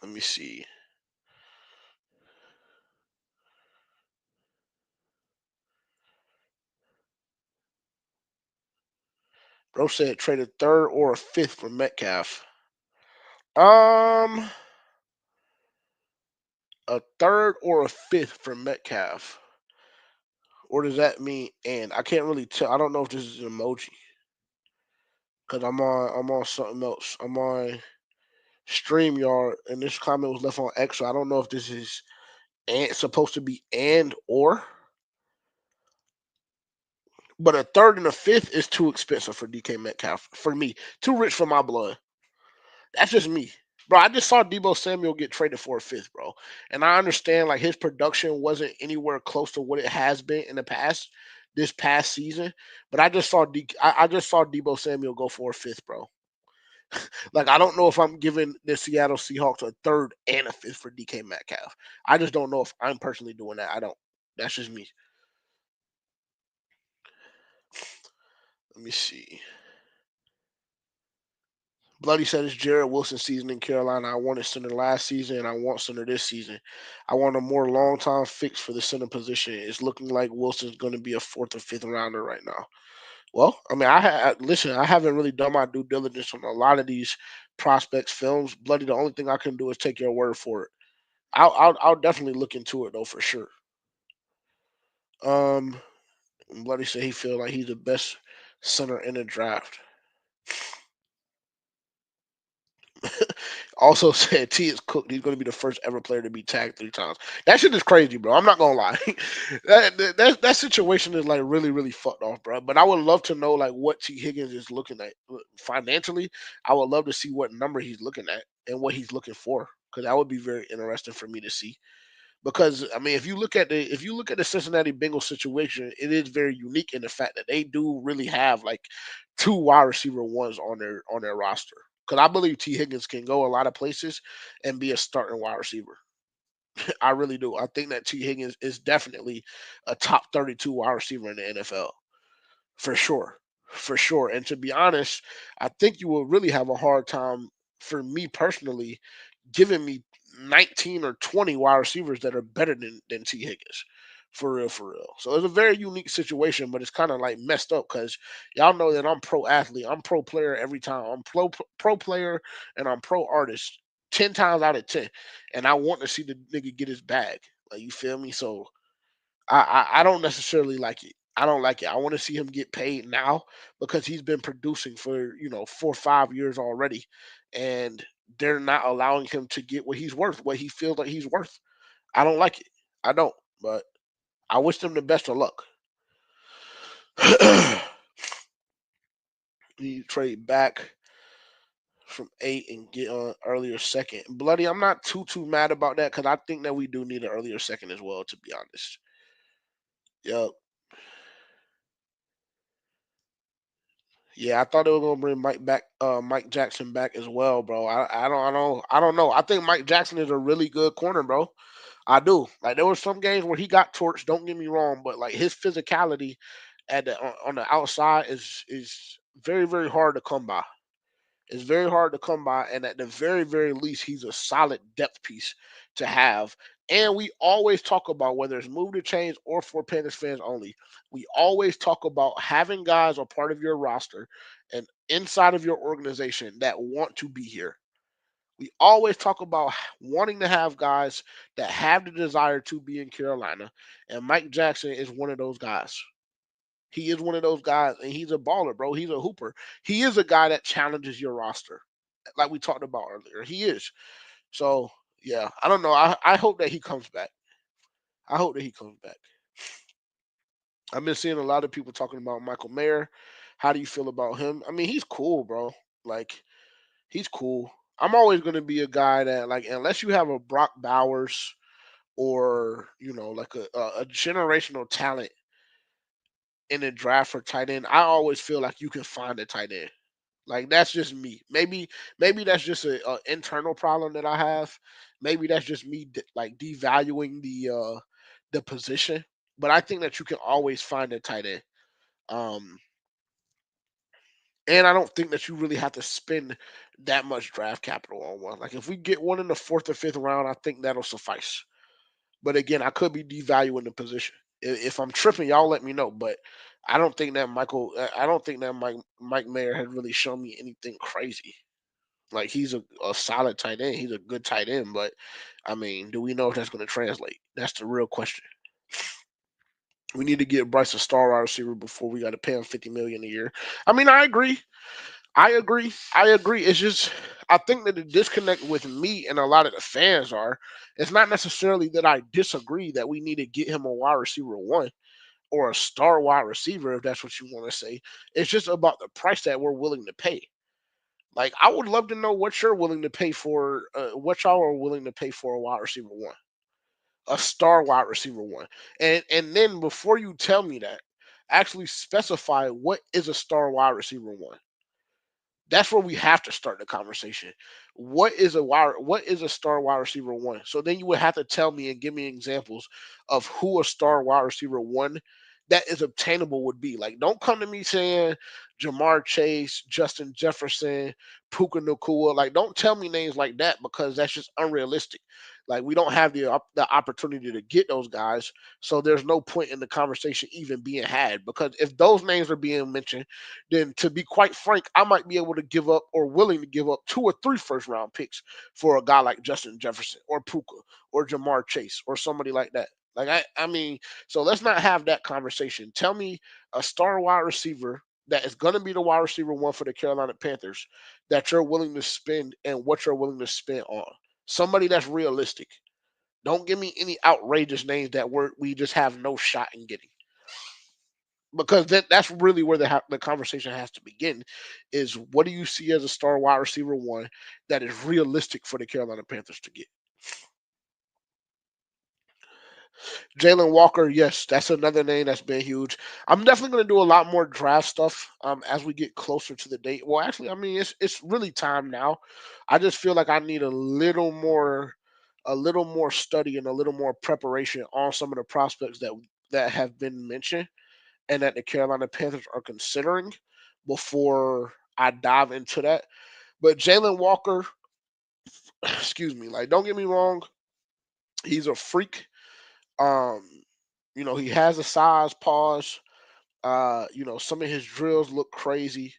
Let me see. Bro said trade a third or a fifth for Metcalf. Um, a third or a fifth for Metcalf. Or does that mean and? I can't really tell. I don't know if this is an emoji because I'm on something else. I'm on StreamYard and this comment was left on X. So I don't know if this is and supposed to be and or. But a third and a fifth is too expensive for DK Metcalf for me. Too rich for my blood. That's just me. Bro, I just saw Debo Samuel get traded for a fifth, bro. And I understand like his production wasn't anywhere close to what it has been in the past, this past season. But I just saw Debo Samuel go for a fifth, bro. Like I don't know if I'm giving the Seattle Seahawks a third and a fifth for DK Metcalf. I just don't know if I'm personally doing that. I don't. That's just me. Let me see. Bloody said it's Jared Wilson season in Carolina. I wanted center last season and I want center this season. I want a more long time fix for the center position. It's looking like Wilson's going to be a fourth or fifth rounder right now. Well, I mean, listen. I haven't really done my due diligence on a lot of these prospects films. Bloody, the only thing I can do is take your word for it. I'll definitely look into it though for sure. Um, Bloody said he feel like he's the best center in the draft. Also said T is cooked. He's going to be the first ever player to be tagged 3 times. That shit is crazy, bro. I'm not gonna lie. that situation is like really really fucked off, bro. But I would love to know like what T Higgins is looking at financially. I would love to see what number he's looking at and what he's looking for because that would be very interesting for me to see. Because I mean, if you look at the Cincinnati Bengals situation, it is very unique in the fact that they do really have like 2 wide receiver ones on their roster. Because I believe T Higgins can go a lot of places and be a starting wide receiver. I really do. I think that T Higgins is definitely a top 32 wide receiver in the NFL for sure, for sure. And to be honest, I think you will really have a hard time for me personally giving me 19 or 20 wide receivers that are better than T. Higgins. For real, for real. So it's a very unique situation, but it's kind of like messed up because y'all know that I'm pro athlete. I'm pro player every time. I'm pro player and I'm pro artist 10 times out of 10. And I want to see the nigga get his bag. Like you feel me? So I don't necessarily like it. I don't like it. I want to see him get paid now because he's been producing for 4 or 5 years already, and they're not allowing him to get what he's worth, what he feels like he's worth. I don't like it. I don't, but I wish them the best of luck. You trade back from 8 and get an earlier second. Bloody, I'm not too mad about that because I think that we do need an earlier second as well. To be honest, yep. Yeah, I thought they were gonna bring Mike Jackson back as well, bro. I don't know. I think Mike Jackson is a really good corner, bro. I do. Like there were some games where he got torched. Don't get me wrong, but like his physicality on the outside is very very hard to come by. It's very hard to come by, and at the very very least, he's a solid depth piece to have. And we always talk about whether it's move to change or for Panthers fans only. We always talk about having guys a part of your roster and inside of your organization that want to be here. We always talk about wanting to have guys that have the desire to be in Carolina, and Mike Jackson is one of those guys. He is one of those guys, and he's a baller, bro. He's a hooper. He is a guy that challenges your roster, like we talked about earlier. He is. So yeah, I don't know. I hope that he comes back. I hope that he comes back. I've been seeing a lot of people talking about Michael Mayer. How do you feel about him? I mean, he's cool, bro. Like he's cool. I'm always going to be a guy that like unless you have a Brock Bowers or like a generational talent in a draft for tight end, I always feel like you can find a tight end. Like that's just me. Maybe that's just a internal problem that I have. Maybe that's just me like devaluing the position. But I think that you can always find a tight end. Um, and I don't think that you really have to spend that much draft capital on one. Like if we get one in the fourth or fifth round, I think that'll suffice. But again, I could be devaluing the position. If I'm tripping, y'all let me know. But I don't think that I don't think that Mike Mayer has really shown me anything crazy. Like he's a solid tight end. He's a good tight end. But I mean, do we know if that's going to translate? That's the real question. We need to get Bryce a star wide receiver before we got to pay him 50 million a year. I mean, I agree. I agree. I agree. It's just I think that the disconnect with me and a lot of the fans are it's not necessarily that I disagree that we need to get him a wide receiver one or a star wide receiver if that's what you want to say. It's just about the price that we're willing to pay. Like I would love to know what you're willing to pay for what y'all are willing to pay for a wide receiver one. A star wide receiver one. And then before you tell me that, actually specify what is a star wide receiver one. That's where we have to start the conversation. What is a star wide receiver one? So then you would have to tell me and give me examples of who a star wide receiver one that is obtainable would be. Like, don't come to me saying Jamar Chase, Justin Jefferson, Puka Nakua. Like, don't tell me names like that because that's just unrealistic. Like, we don't have the opportunity to get those guys, so there's no point in the conversation even being had. Because if those names are being mentioned, then to be quite frank, I might be able to give up or willing to give up two or three first round picks for a guy like Justin Jefferson or Puka or Jamar Chase or somebody like that. Like I mean, so let's not have that conversation. Tell me a star wide receiver that is going to be the wide receiver one for the Carolina Panthers that you're willing to spend and what you're willing to spend on. Somebody that's realistic. Don't give me any outrageous names that we just have no shot in getting because that's really where the conversation has to begin is what do you see as a star wide receiver one that is realistic for the Carolina Panthers to get. Jalen Walker, yes, that's another name that's been huge. I'm definitely going to do a lot more draft stuff as we get closer to the date. Well, actually, I mean it's really time now. I just feel like I need a little more study and a little more preparation on some of the prospects that have been mentioned and that the Carolina Panthers are considering before I dive into that. But Jalen Walker, excuse me, like don't get me wrong, he's a freak. Um, he has a size pause. Some of his drills look crazy.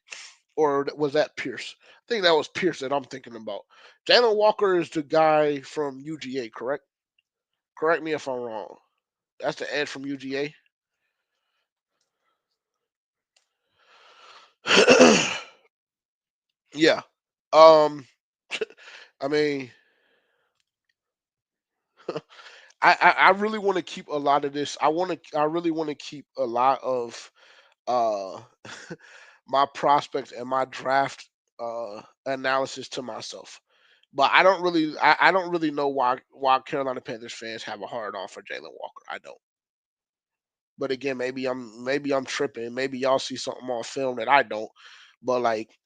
Or was that Pierce? I think that was Pierce that I'm thinking about. Jalen Walker is the guy from UGA, correct? Correct me if I'm wrong. That's the edge from UGA. Yeah. Um, I mean, I really want to keep a lot of this. I really want to keep a lot of uh my prospects and my draft analysis to myself. But I don't really know why Carolina Panthers fans have a hard on for Jalen Walker. I don't. But again, maybe I'm tripping. Maybe y'all see something on film that I don't. but like,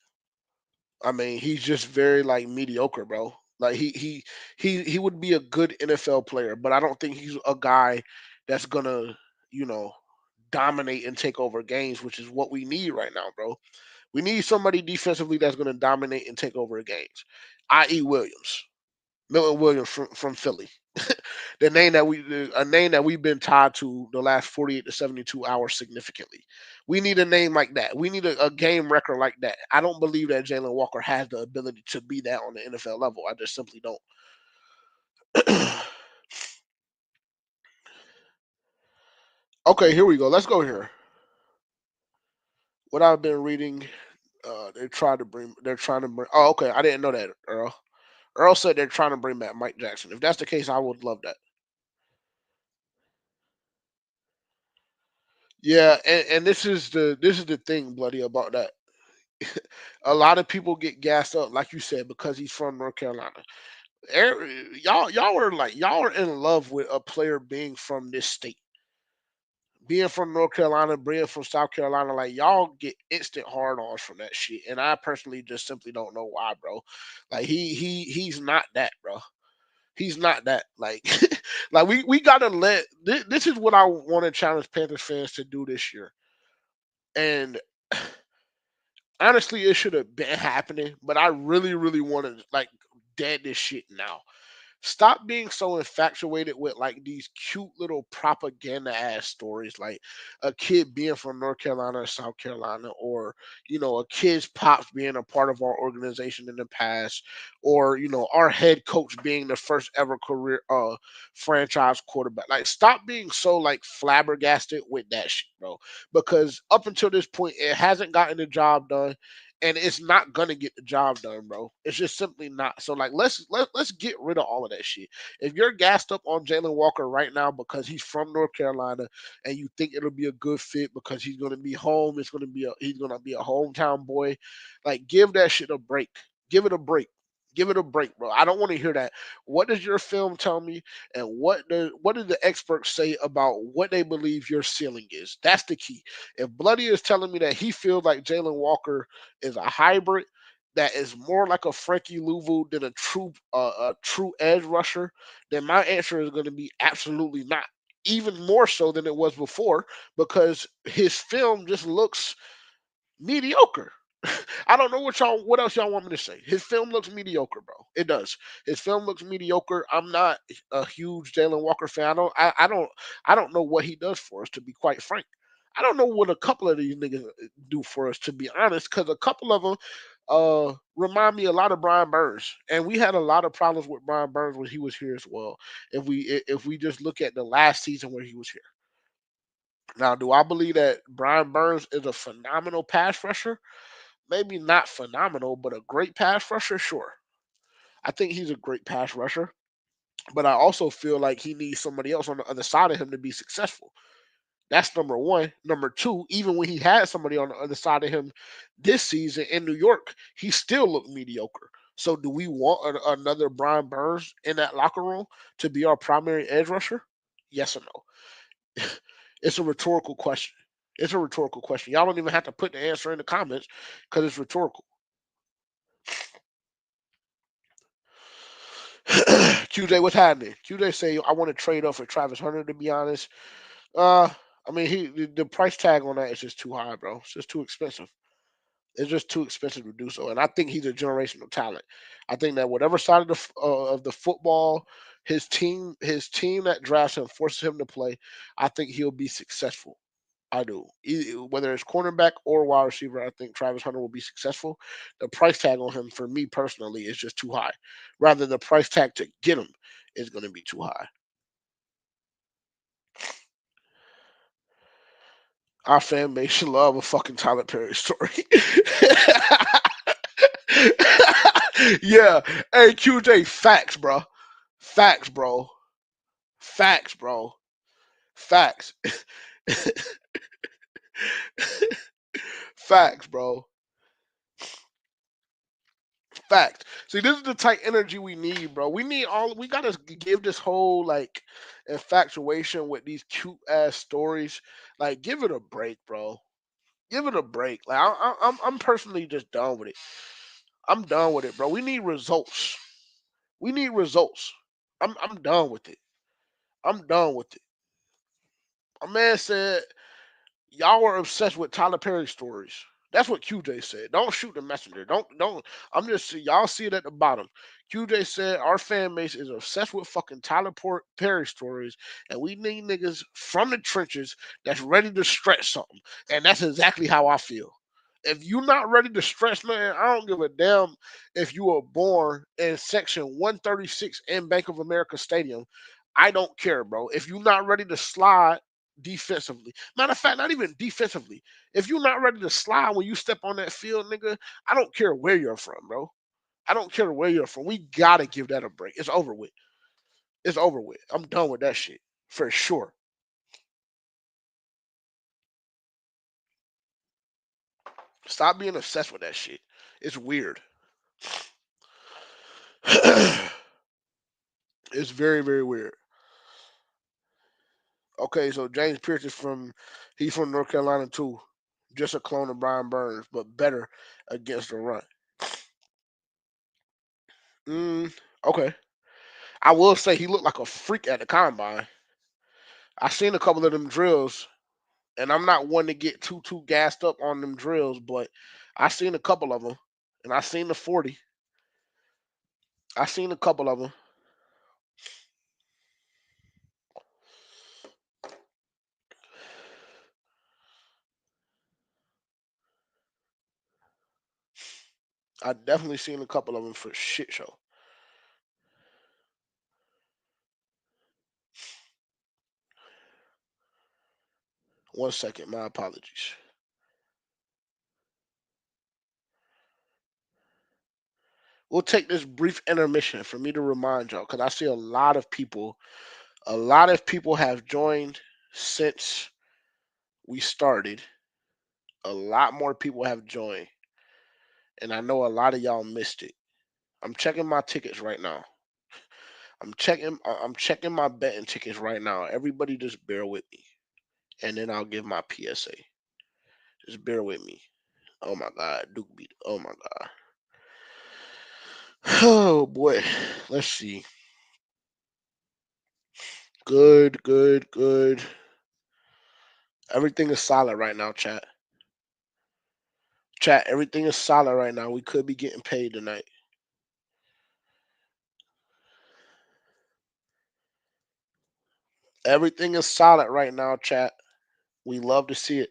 I mean, he's just very like mediocre, bro. Like he would be a good NFL player, but I don't think he's a guy that's gonna, you know, dominate and take over games, which is what we need right now, bro. We need somebody defensively that's gonna dominate and take over games, i.e. Williams. Milton Williams from Philly. A name that we've been tied to the last 48 to 72 hours significantly. We need a name like that. We need a game record like that. I don't believe that Jalen Walker has the ability to be that on the NFL level. I just simply don't. Okay, here we go. Let's go here. What I've been reading, they're trying to bring. Oh, okay. I didn't know that, Earl. Earl said they're trying to bring back Mike Jackson. If that's the case, I would love that. Yeah, and this is the thing, bloody, about that. A lot of people get gassed up, like you said, because he's from North Carolina. Y'all are in love with a player being from this state, being from North Carolina, being from South Carolina. Like y'all get instant hard ons from that shit, and I personally just simply don't know why, bro. Like he's not that, bro. He's not that. Like like we gotta let this is what I want to challenge Panthers fans to do this year, and honestly, it should have been happening, but I really, really want to like dead this shit now. Stop being so infatuated with like these cute little propaganda ass stories, like a kid being from North Carolina or South Carolina, or a kid's pops being a part of our organization in the past, or our head coach being the first ever career franchise quarterback. Like, stop being so like flabbergasted with that shit, bro. Because up until this point, it hasn't gotten the job done, and it's not gonna get the job done, bro. It's just simply not. So like, let's get rid of all of that shit. If you're gassed up on Jalen Walker right now because he's from North Carolina and you think it'll be a good fit because he's gonna be home, he's gonna be a hometown boy. Like, give that shit a break. Give it a break. Give it a break, bro. I don't want to hear that. What does your film tell me, and what do the experts say about what they believe your ceiling is? That's the key. If Bloody is telling me that he feels like Jalen Walker is a hybrid that is more like a Frankie Louvu than a true edge rusher, then my answer is going to be absolutely not. Even more so than it was before, because his film just looks mediocre. I don't know what else y'all want me to say. His film looks mediocre, bro. It does. His film looks mediocre. I'm not a huge Jalen Walker fan. I don't know what he does for us, to be quite frank. I don't know what a couple of these niggas do for us, to be honest, because a couple of them remind me a lot of Brian Burns, and we had a lot of problems with Brian Burns when he was here as well. If we just look at the last season where he was here. Now, do I believe that Brian Burns is a phenomenal pass rusher? Maybe not phenomenal, but a great pass rusher, sure. I think he's a great pass rusher, but I also feel like he needs somebody else on the other side of him to be successful. That's number one. Number two, even when he had somebody on the other side of him this season in New York, he still looked mediocre. So, do we want another Brian Burns in that locker room to be our primary edge rusher? Yes or no? It's a rhetorical question. It's a rhetorical question. Y'all don't even have to put the answer in the comments because it's rhetorical. QJ, what's happening? QJ say I want to trade up for Travis Hunter. To be honest, uh, I mean the price tag on that is just too high, bro. It's just too expensive. It's just too expensive to do so, and I think he's a generational talent. I think that whatever side of the football his team that drafts him forces him to play, I think he'll be successful. I do. Whether it's cornerback or wide receiver, I think Travis Hunter will be successful. The price tag on him, for me personally, is just too high. Rather, the price tag to get him is going to be too high. Our fan base should love a fucking Tyler Perry story. Yeah. Hey, QJ, facts, bro. Facts, bro. Facts, bro. Facts. Facts, bro. Fact. See, this is the type energy we need, bro. We gotta give this whole like infatuation with these cute ass stories. Like, give it a break, bro. Give it a break. Like I'm personally just done with it. I'm done with it, bro. We need results. We need results. I'm done with it. I'm done with it. A man said y'all were obsessed with Tyler Perry stories. That's what QJ said. Don't shoot the messenger. Don't. I'm just y'all see it at the bottom. QJ said our fan base is obsessed with fucking Perry stories, and we need niggas from the trenches that's ready to stretch something. And that's exactly how I feel. If you're not ready to stretch, man, I don't give a damn if you were born in section 136 in Bank of America Stadium. I don't care, bro. If you're not ready to slide defensively, matter of fact, not even defensively. If you're not ready to slide when you step on that field, nigga, I don't care where you're from, bro. I don't care where you're from. We gotta give that a break. It's over with. It's over with. I'm done with that shit for sure. Stop being obsessed with that shit. It's weird. It's very, very weird. Okay, so James Pierce is he's from North Carolina too. Just a clone of Brian Burns, but better against the run. Mm, okay. I will say he looked like a freak at the combine. I seen a couple of them drills, and I'm not one to get too gassed up on them drills, but I seen a couple of them, and I seen the 40. I seen a couple of them. I definitely seen a couple of them for shit show. One second, my apologies. We'll take this brief intermission for me to remind y'all, because I see a lot of people have joined since we started. A lot more people have joined, and I know a lot of y'all missed it. I'm checking my tickets right now. I'm checking my betting tickets right now. Everybody just bear with me. And then I'll give my PSA. Just bear with me. Oh my god, Duke beat. Oh my god. Oh boy. Let's see. Good, good, good. Everything is solid right now, chat. Chat, everything is solid right now. We could be getting paid tonight. Everything is solid right now, chat. We love to see it.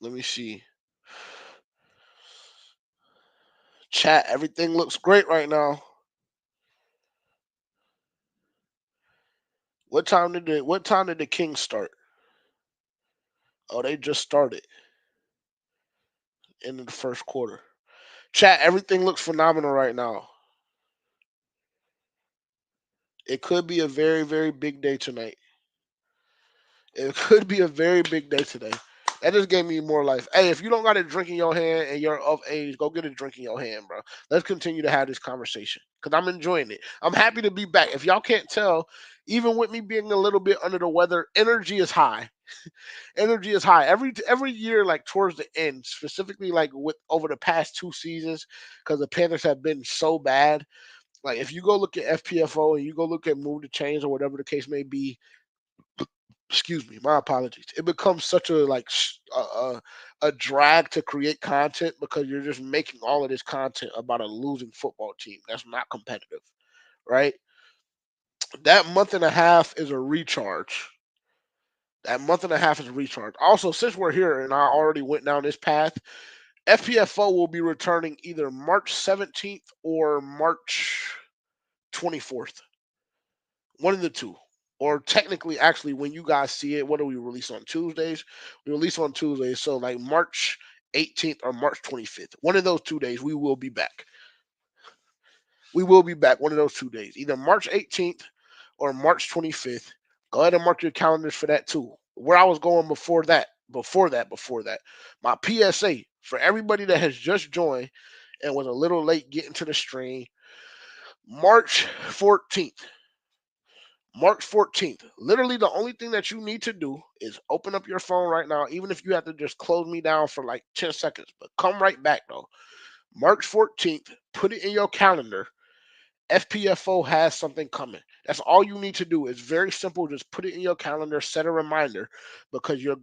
Let me see. Chat, everything looks great right now. What time did the Kings start? Oh, they just started in the first quarter. Chat, everything looks phenomenal right now. It could be a very, very big day tonight. It could be a very big day today. That just gave me more life. Hey, if you don't got a drink in your hand and you're of age, go get a drink in your hand, bro. Let's continue to have this conversation because I'm enjoying it. I'm happy to be back. If y'all can't tell, even with me being a little bit under the weather, energy is high. Energy is high. Every year, like towards the end, specifically like with over the past two seasons, because the Panthers have been so bad. Like if you go look at FPFO and you go look at Move the Chains or whatever the case may be, excuse me, my apologies. It becomes such a a drag to create content because you're just making all of this content about a losing football team that's not competitive, right? That month and a half is a recharge. That month and a half is a recharge. Also, since we're here and I already went down this path, FPFO will be returning either March 17th or March 24th. One of the two. Or technically, actually, when you guys see it, what do we release on Tuesdays? We release on Tuesdays. So, like March 18th or March 25th. One of those 2 days, we will be back. We will be back one of those 2 days, either March 18th or March 25th. Go ahead and mark your calendars for that too. Where I was going before that, my PSA for everybody that has just joined and was a little late getting to the stream, March 14th. March 14th. Literally, the only thing that you need to do is open up your phone right now, even if you have to just close me down for like 10 seconds. But come right back, though. March 14th, put it in your calendar. FPFO has something coming. That's all you need to do. It's very simple. Just put it in your calendar, set a reminder, because you're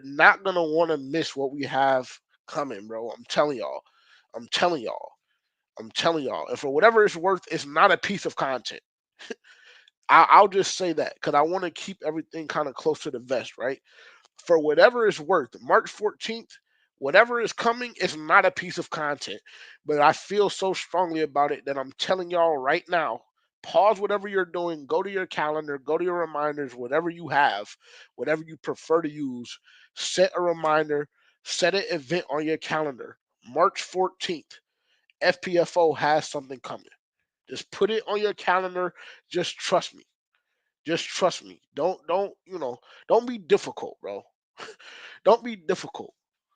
not gonna want to miss what we have coming, bro. I'm telling y'all. I'm telling y'all. I'm telling y'all. And for whatever it's worth, it's not a piece of content. I'll just say that because I want to keep everything kind of close to the vest, right? For whatever it's worth, March 14th, whatever is coming is not a piece of content. But I feel so strongly about it that I'm telling y'all right now, pause whatever you're doing, go to your calendar, go to your reminders, whatever you have, whatever you prefer to use, set a reminder, set an event on your calendar. March 14th, FPFO has something coming. Just put it on your calendar. Just trust me. Just trust me. Don't be difficult, bro. Don't be difficult.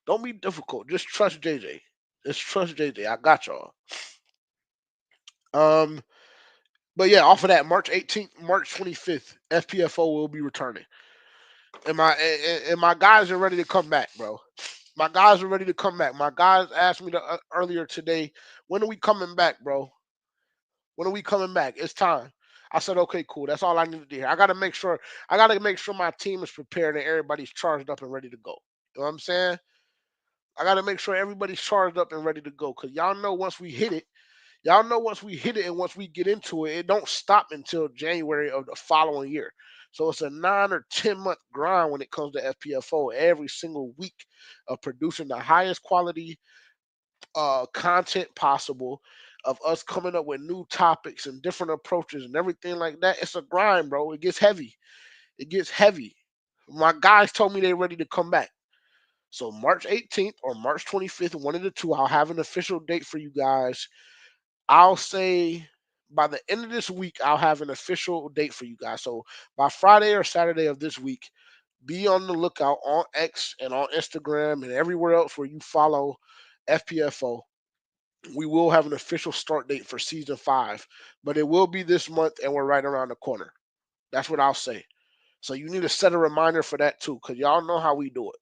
Don't be difficult. Just trust JJ. Just trust JJ. I got y'all. Um, but yeah, off of that, March 18th, March 25th, FPFO will be returning. And my guys are ready to come back, bro. My guys are ready to come back. My guys asked me earlier today, when are we coming back, bro? When are we coming back? It's time. I said, okay, cool. That's all I need to hear. I gotta make sure my team is prepared and everybody's charged up and ready to go. You know what I'm saying? I gotta make sure everybody's charged up and ready to go. Cause y'all know once we hit it and once we get into it, it don't stop until January of the following year. So it's a 9 or 10 month grind when it comes to FPFO every single week of producing the highest quality content possible, of us coming up with new topics and different approaches and everything like that. It's a grind, bro. It gets heavy. It gets heavy. My guys told me they're ready to come back. So March 18th or March 25th, one of the two, I'll have an official date for you guys. I'll say by the end of this week, I'll have an official date for you guys. So by Friday or Saturday of this week, be on the lookout on X and on Instagram and everywhere else where you follow FPFO. We will have an official start date for season 5, but it will be this month and we're right around the corner. That's what I'll say. So you need to set a reminder for that too, because y'all know how we do it.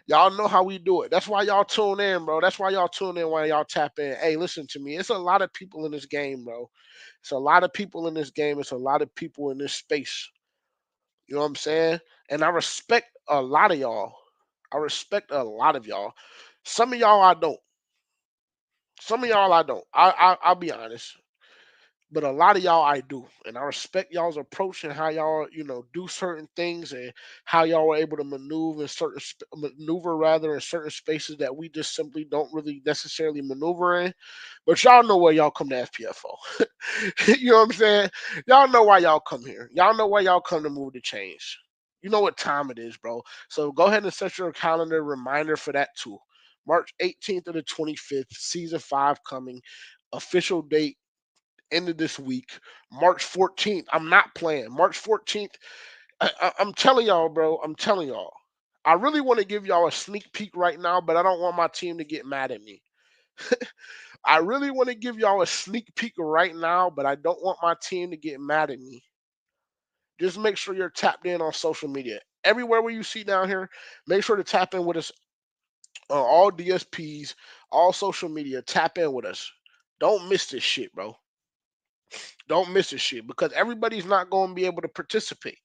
Y'all know how we do it. That's why y'all tune in, bro. That's why y'all tune in, why y'all tap in. Hey, listen to me. It's a lot of people in this game, bro. It's a lot of people in this game. It's a lot of people in this space. You know what I'm saying? And I respect a lot of y'all. I respect a lot of y'all. Some of y'all I don't. Some of y'all I don't. I'll be honest. But a lot of y'all I do, and I respect y'all's approach and how y'all do certain things and how y'all were able to maneuver rather in certain spaces that we just simply don't really necessarily maneuver in. But y'all know where y'all come to FPFO. You know what I'm saying? Y'all know why y'all come here. Y'all know why y'all come to move the change. You know what time it is, bro. So go ahead and set your calendar reminder for that too. March 18th to the 25th, season 5 coming. Official date end of this week. March 14th. I'm not playing. March 14th. I'm telling y'all, bro. I'm telling y'all. I really want to give y'all a sneak peek right now, but I don't want my team to get mad at me. I really want to give y'all a sneak peek right now, but I don't want my team to get mad at me. Just make sure you're tapped in on social media. Everywhere where you see down here, make sure to tap in with us on all DSPs, all social media. Tap in with us. Don't miss this shit, bro. Don't miss this shit because everybody's not going to be able to participate.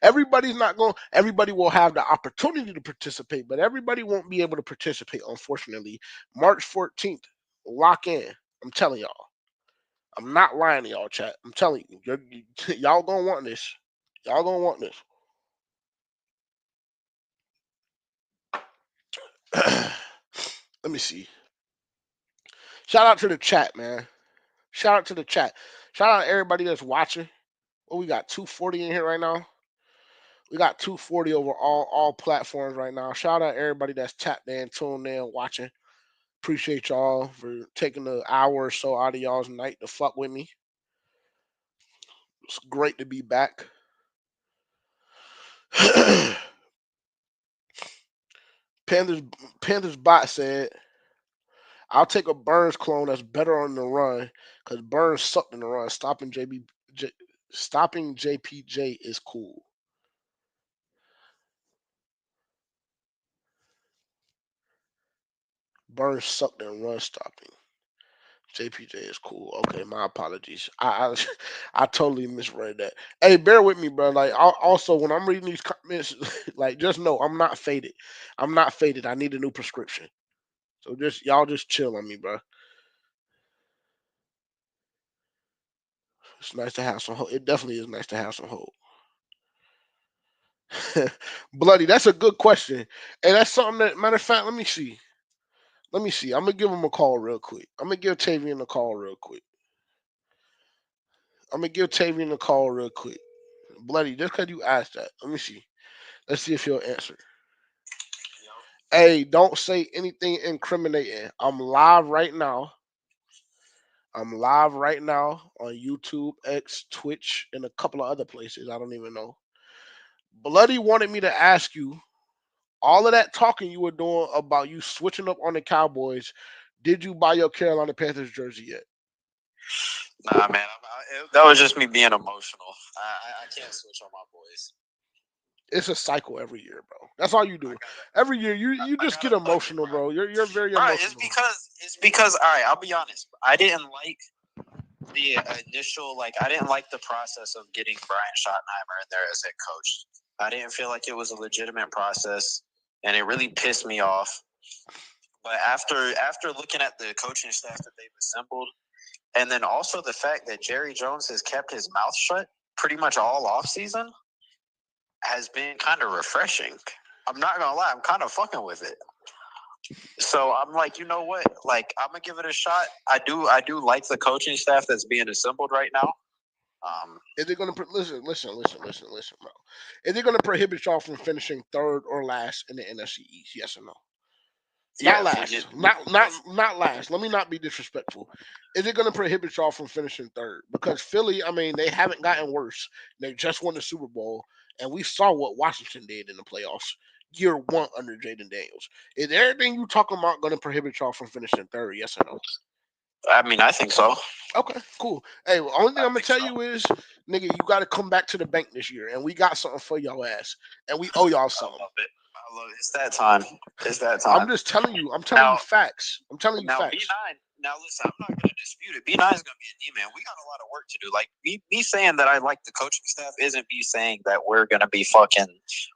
Everybody will have the opportunity to participate, but everybody won't be able to participate, unfortunately. March 14th, lock in. I'm telling y'all. I'm not lying to y'all, chat. I'm telling you. Y'all gonna want this. Y'all gonna want this. Let me see. Shout out to the chat, man. Shout out to the chat. Shout out to everybody that's watching. Well, we got 240 in here right now. We got 240 over all platforms right now. Shout out everybody that's tapped in, tuned in, watching. Appreciate y'all for taking the hour or so out of y'all's night to fuck with me. It's great to be back. Panthers Panthers bot said, "I'll take a Burns clone that's better on the run because Burns sucked in the run, stopping JB J- stopping JPJ is cool. Burns sucked and run stopping. JPJ is cool. Okay, my apologies. I totally misread that. Hey, bear with me, bro. Like, also when I'm reading these comments, like, just know I'm not faded. I'm not faded. I need a new prescription. So just y'all just chill on me, bro. It's nice to have some hope. It definitely is nice to have some hope. Bloody, that's a good question. And that's something that, matter of fact, let me see. Let me see. I'm gonna give him a call real quick. I'm gonna give Tavian a call real quick. I'm gonna give Tavian a call real quick. Bloody, just cause you asked that. Let me see. Let's see if he'll answer. Hey, don't say anything incriminating. I'm live right now. I'm live right now on YouTube, X, Twitch, and a couple of other places. I don't even know. Bloody wanted me to ask you all of that talking you were doing about you switching up on the Cowboys. Did you buy your Carolina Panthers jersey yet? Nah, man, that was just me being emotional. I can't switch on my boys. It's a cycle every year, bro. That's all you do. Every year, you just get emotional, bro. You're very emotional. It's because all right. I'll be honest. I didn't like the initial I didn't like the process of getting Brian Schottenheimer in there as head coach. I didn't feel like it was a legitimate process, and it really pissed me off. But after looking at the coaching staff that they've assembled, and then also the fact that Jerry Jones has kept his mouth shut pretty much all offseason has been kind of refreshing. I'm not gonna lie, I'm kind of fucking with it. So I'm like, you know what? Like, I'm gonna give it a shot. I do like the coaching staff that's being assembled right now. Is it going to listen, bro? Is it going to prohibit y'all from finishing third or last in the NFC East? Yes or no? Not last. Not last. Let me not be disrespectful. Is it going to prohibit y'all from finishing third? Because Philly, I mean, they haven't gotten worse. They just won the Super Bowl, and we saw what Washington did in the playoffs year one under Jaden Daniels. Is everything you talking about going to prohibit y'all from finishing third? Yes or no? I mean, I think so. Okay, cool. Hey, well, only thing I'm gonna tell you is, nigga, you got to come back to the bank this year, and we got something for y'all ass, and we owe y'all something. I love it. It's that time. It's that time. I'm just telling you. I'm telling you facts. I'm telling you facts. B9. Now listen, I'm not going to dispute it. B9 is going to be a D-man. We got a lot of work to do. Like me saying that I like the coaching staff isn't me saying that we're going to be fucking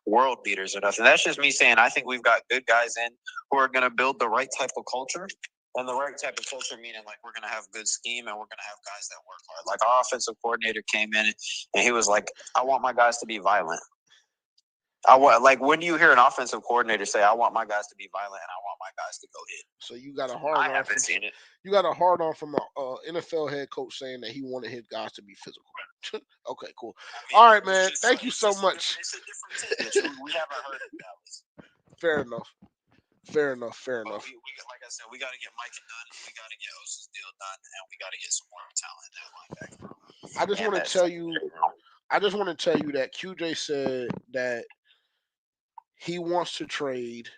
world beaters or nothing. That's just me saying I think we've got good guys in who are going to build the right type of culture. And the right type of culture meaning like we're gonna have good scheme and we're gonna have guys that work hard. Like our offensive coordinator came in and he was like, I want my guys to be violent. I want when do you hear an offensive coordinator say, I want my guys to be violent and I want my guys to go hit? So you got a hard I haven't seen it. You got a hard on from an NFL head coach saying that he wanted his guys to be physical. Okay, cool. All right, man. Thank you so much. It's a different thing that we haven't heard in Dallas. Fair enough. Fair enough. Fair enough. Like I said, we got to get Micah done. We got to get Osa's deal done, and we got to get some more talent in that linebacker. I just want to tell you. I just want to tell you that QJ said that he wants to trade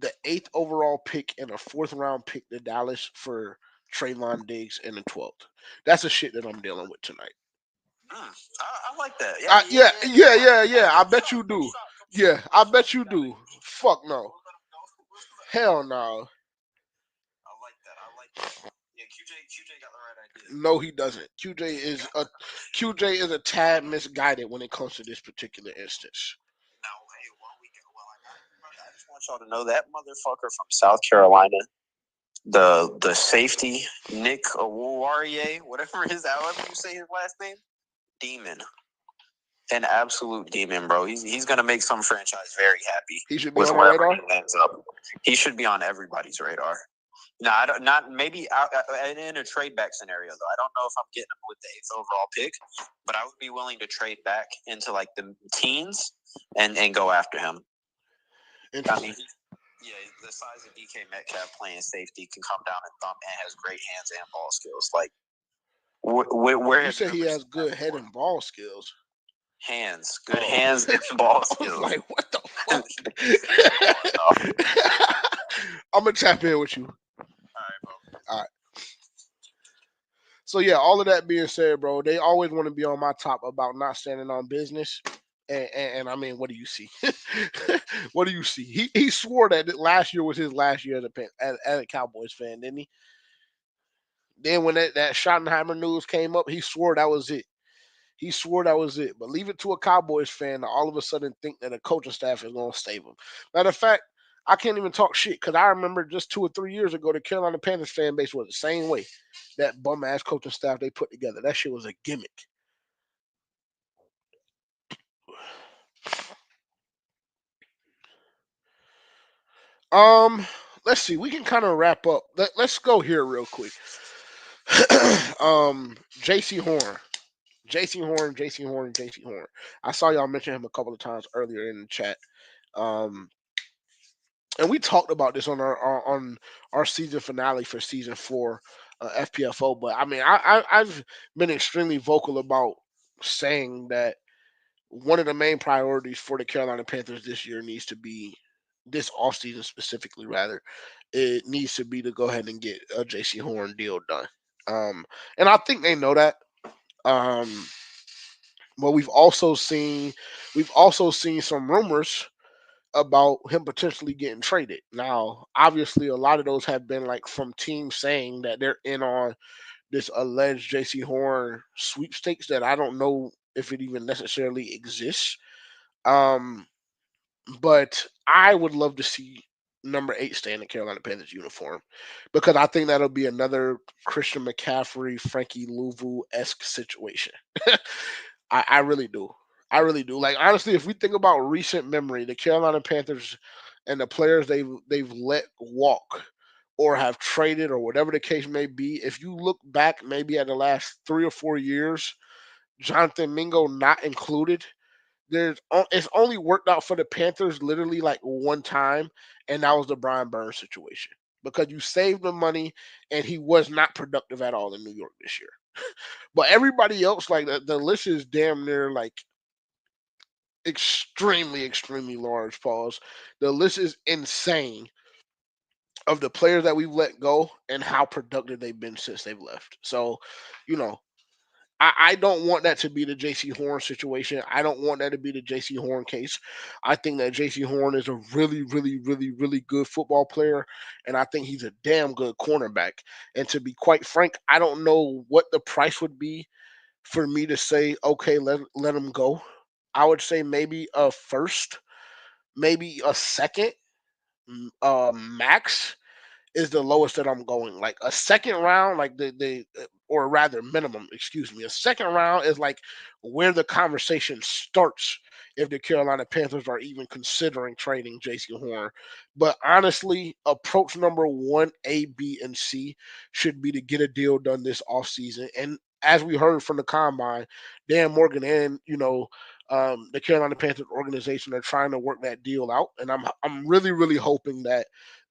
the 8th overall pick and a 4th round pick to Dallas for Traylon Diggs in the 12th. That's the shit that I'm dealing with tonight. I like that. Yeah. I bet you do. Yeah, I bet you do. Fuck no. Hell no. I like that. Yeah, QJ got the right idea. No, he doesn't. QJ is a tad misguided when it comes to this particular instance. Now, hey, I just want y'all to know that motherfucker from South Carolina, the safety Nick Warrior, whatever however you say his last name, demon. An absolute demon, bro. He's gonna make some franchise very happy. He should be on the radar. He lands up. He should be on everybody's radar. No, I don't. Not maybe in a trade back scenario though. I don't know if I'm getting him with the 8th overall pick, but I would be willing to trade back into like the teens and go after him. I mean, yeah, the size of DK Metcalf playing safety can come down and thump and has great hands and ball skills. Like, where you say he has good head and ball skills. Hands, good hands and ball skills. Like, what the fuck? I'm gonna tap in with you. All right, bro. All right. So yeah, all of that being said, bro, they always want to be on my top about not standing on business. And I mean, what do you see? What do you see? He swore that last year was his last year as a Cowboys fan, didn't he? Then when that Schottenheimer news came up, he swore that was it. He swore that was it. But leave it to a Cowboys fan to all of a sudden think that a coaching staff is going to save him. Matter of fact, I can't even talk shit because I remember just 2 or 3 years ago, the Carolina Panthers fan base was the same way. That bum ass coaching staff they put together. That shit was a gimmick. Um, let's see. We can kind of wrap up. Let's go here real quick. Jaycee Horn. Jaycee Horn, Jaycee Horn, Jaycee Horn. I saw y'all mention him a couple of times earlier in the chat. Um, and we talked about this on our season finale for season four, FPFO. But I mean, I've been extremely vocal about saying that one of the main priorities for the Carolina Panthers this year needs to be this offseason specifically. Rather, it needs to be to go ahead and get a J.C. Horn deal done. And I think they know that. Um, but we've also seen some rumors about him potentially getting traded. Now, obviously, a lot of those have been like from teams saying that they're in on this alleged J.C. Horn sweepstakes that I don't know if it even necessarily exists. Um, but I would love to see number 8 stay in the Carolina Panthers uniform because I think that'll be another Christian McCaffrey, Frankie Louvu esque situation. I really do. I really do. Like honestly, if we think about recent memory, the Carolina Panthers and the players they've let walk or have traded or whatever the case may be, if you look back maybe at the last 3 or 4 years, Jonathan Mingo not included, it's only worked out for the Panthers literally like one time, and that was the Brian Burns situation because you saved the money and he was not productive at all in New York this year. But everybody else, like the list is damn near like extremely, extremely large. Pause. The list is insane of the players that we've let go and how productive they've been since they've left. So, you know, I don't want that to be the J.C. Horn situation. I don't want that to be the J.C. Horn case. I think that J.C. Horn is a really, really, really, really good football player, and I think he's a damn good cornerback. And to be quite frank, I don't know what the price would be for me to say, okay, let him go. I would say maybe a first, maybe a second, max is the lowest that I'm going. Like a second round, like or rather minimum, excuse me, a second round is like where the conversation starts if the Carolina Panthers are even considering trading J.C. Horn. But honestly, approach number one, A, B, and C should be to get a deal done this offseason. And as we heard from the combine, Dan Morgan and the Carolina Panthers organization are trying to work that deal out, and I'm really really hoping that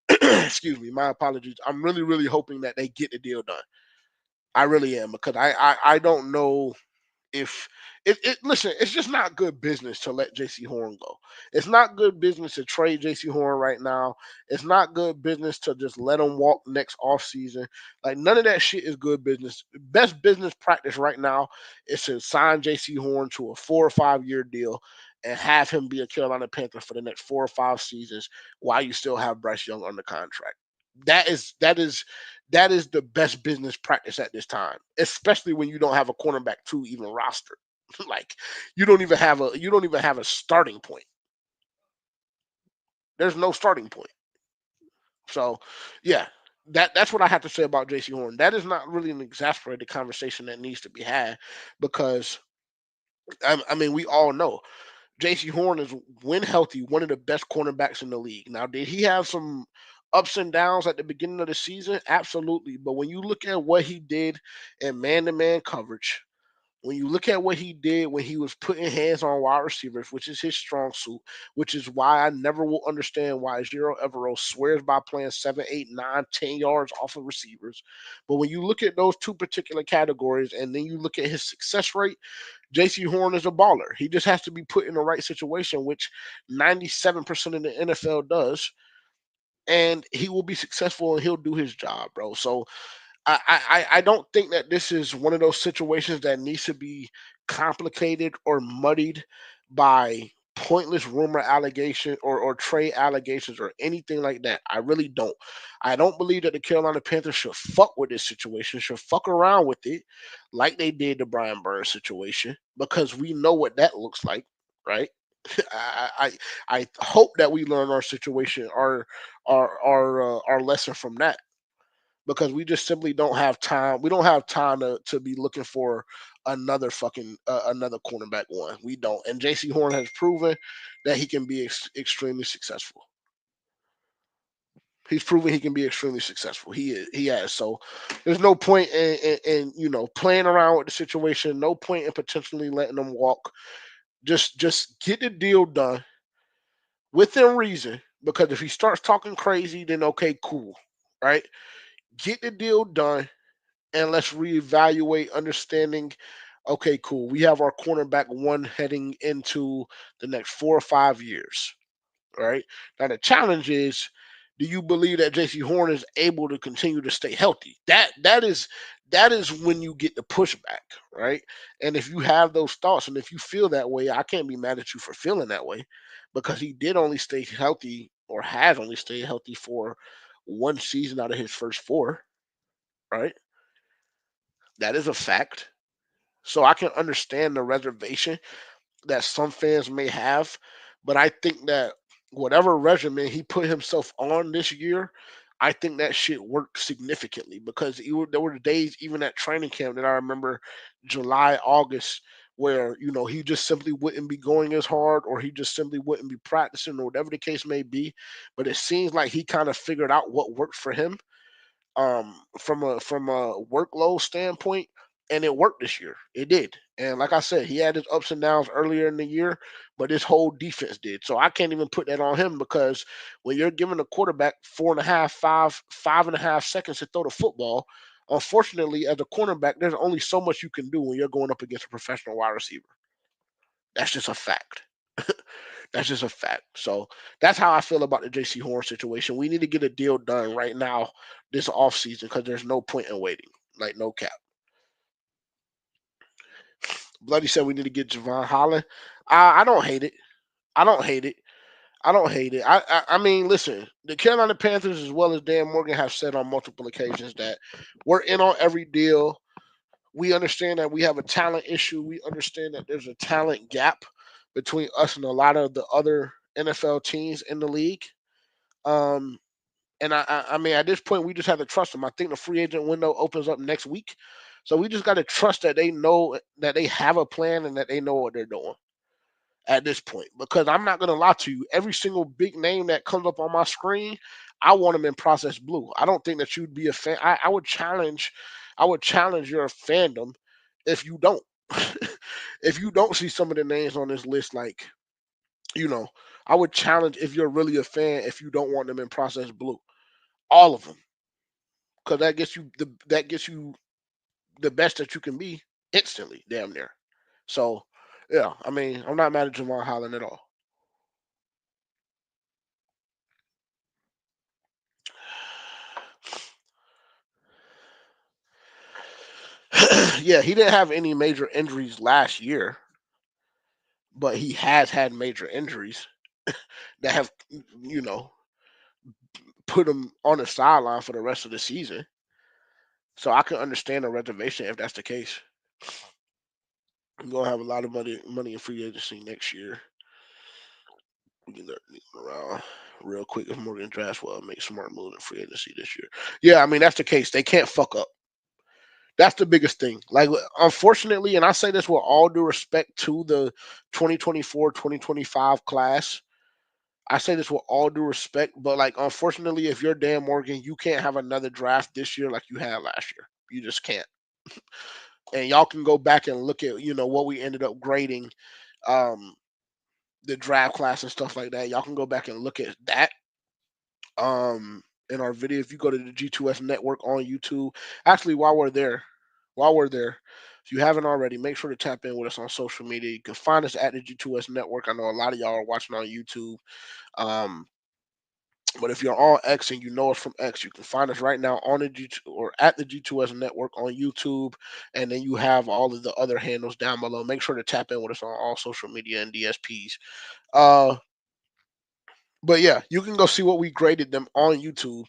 excuse me, my apologies. I'm really, really hoping that they get the deal done. I really am because I don't know if listen, it's just not good business to let JC Horn go. It's not good business to trade JC Horn right now. It's not good business to just let him walk next offseason. Like none of that shit is good business. Best business practice right now is to sign JC Horn to a 4 or 5 year deal and have him be a Carolina Panther for the next 4 or 5 seasons while you still have Bryce Young under contract. That is the best business practice at this time, especially when you don't have a cornerback two even rostered. Like you don't even have a starting point. There's no starting point. So yeah, that's what I have to say about JC Horn. That is not really an exasperated conversation that needs to be had because I mean we all know JC Horn is, when healthy, one of the best cornerbacks in the league. Now, did he have some ups and downs at the beginning of the season? Absolutely. But when you look at what he did in man to man coverage, when you look at what he did when he was putting hands on wide receivers, which is his strong suit, which is why I never will understand why Zero Evero swears by playing 7, 8, 9, 10 yards off of receivers. But when you look at those two particular categories and then you look at his success rate, JC Horn is a baller. He just has to be put in the right situation, which 97% of the NFL does, and he will be successful and he'll do his job, bro. So I don't think that this is one of those situations that needs to be complicated or muddied by pointless rumor allegation or trade allegations or anything like that. I really don't. I don't believe that the Carolina Panthers should fuck with this situation, should fuck around with it like they did the Brian Burns situation, because we know what that looks like, right? I hope that we learn our situation, our lesson from that, because we just simply don't have time. We don't have time to be looking for another fucking another cornerback one. We don't. And Jaycee Horn has proven that he can be extremely successful. He's proven he can be extremely successful. He has. So there's no point in playing around with the situation. No point in potentially letting them walk. Just get the deal done within reason. Because if he starts talking crazy, then okay, cool, right? Get the deal done and let's reevaluate understanding. Okay, cool. We have our cornerback one heading into the next 4 or 5 years. Right now, the challenge is: do you believe that J.C. Horn is able to continue to stay healthy? That is when you get the pushback, right? And if you have those thoughts, and if you feel that way, I can't be mad at you for feeling that way, because he did only stay healthy, or has only stayed healthy for one season out of his first four, right? That is a fact. So I can understand the reservation that some fans may have, but I think that whatever regimen he put himself on this year, I think that shit worked significantly, because there were days even at training camp that I remember, July, August, where he just simply wouldn't be going as hard, or he just simply wouldn't be practicing, or whatever the case may be. But it seems like he kind of figured out what worked for him, from a workload standpoint, and it worked this year. It did. And like I said, he had his ups and downs earlier in the year, but his whole defense did. So I can't even put that on him, because when you're giving a quarterback 4.5, 5.5 seconds to throw the football, unfortunately, as a cornerback, there's only so much you can do when you're going up against a professional wide receiver. That's just a fact. That's just a fact. So that's how I feel about the JC Horn situation. We need to get a deal done right now, this offseason, because there's no point in waiting. Like, no cap. Bloody said we need to get Javon Holland. I don't hate it. I don't hate it. I don't hate it. I mean, listen, the Carolina Panthers, as well as Dan Morgan, have said on multiple occasions that we're in on every deal. We understand that we have a talent issue. We understand that there's a talent gap between us and a lot of the other NFL teams in the league. Um, And I mean, at this point, we just have to trust them. I think the free agent window opens up next week, so we just got to trust that they know that they have a plan and that they know what they're doing at this point. Because I'm not gonna lie to you, every single big name that comes up on my screen, I want them in process blue. I don't think that you'd be a fan. I would challenge your fandom if you don't. If you don't see some of the names on this list, like, you know, I would challenge, if you're really a fan, if you don't want them in process blue, all of them, because that gets you the best that you can be instantly, damn near. So, yeah, I mean, I'm not mad at Javon Holland at all. Yeah, he didn't have any major injuries last year, but he has had major injuries that have, you know, put him on the sideline for the rest of the season. So I can understand a reservation if that's the case. I'm gonna have a lot of money in free agency next year. We can look around real quick if Morgan drafts well, make smart moves in free agency this year. Yeah, I mean, that's the case. They can't fuck up. That's the biggest thing. Like, unfortunately, and I say this with all due respect to the 2024-2025 class. I say this with all due respect, but like, unfortunately, if you're Dan Morgan, you can't have another draft this year like you had last year. You just can't. And y'all can go back and look at what we ended up grading, um, the draft class and stuff like that. Y'all can go back and look at that, in our video. If you go to the G2S network on YouTube, actually, while we're there, if you haven't already, make sure to tap in with us on social media. You can find us at the G2S network. I know a lot of y'all are watching on YouTube. um But if you're on X and you know us from X, you can find us right now on the G2 or at the G2S Network on YouTube, and then you have all of the other handles down below. Make sure to tap in with us on all social media and DSPs. Uh, but yeah, you can go see what we graded them on YouTube.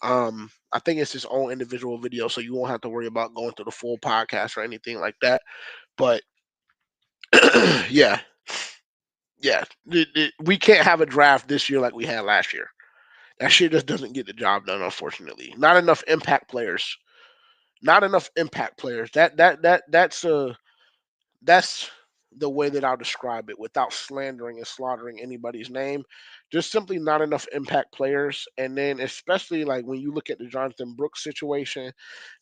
I think it's his own individual video, so you won't have to worry about going through the full podcast or anything like that. But yeah, yeah, we can't have a draft this year like we had last year. That shit just doesn't get the job done, unfortunately. Not enough impact players. Not enough impact players. That's the way that I'll describe it without slandering and slaughtering anybody's name. Just simply not enough impact players. And then especially like when you look at the Jonathan Brooks situation,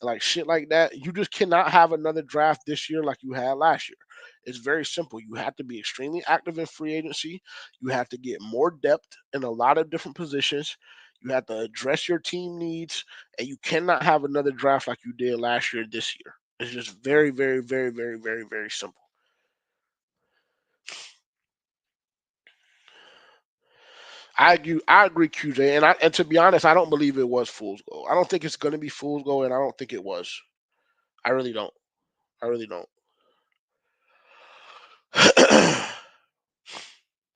like shit like that, you just cannot have another draft this year like you had last year. It's very simple. You have to be extremely active in free agency. You have to get more depth in a lot of different positions. You have to address your team needs, and you cannot have another draft like you did last year this year. It's just very, very, very, very, very, very simple. I agree, QJ, and to be honest, I don't believe it was fool's gold. I don't think it's going to be fool's gold, and I don't think it was. I really don't. I really don't.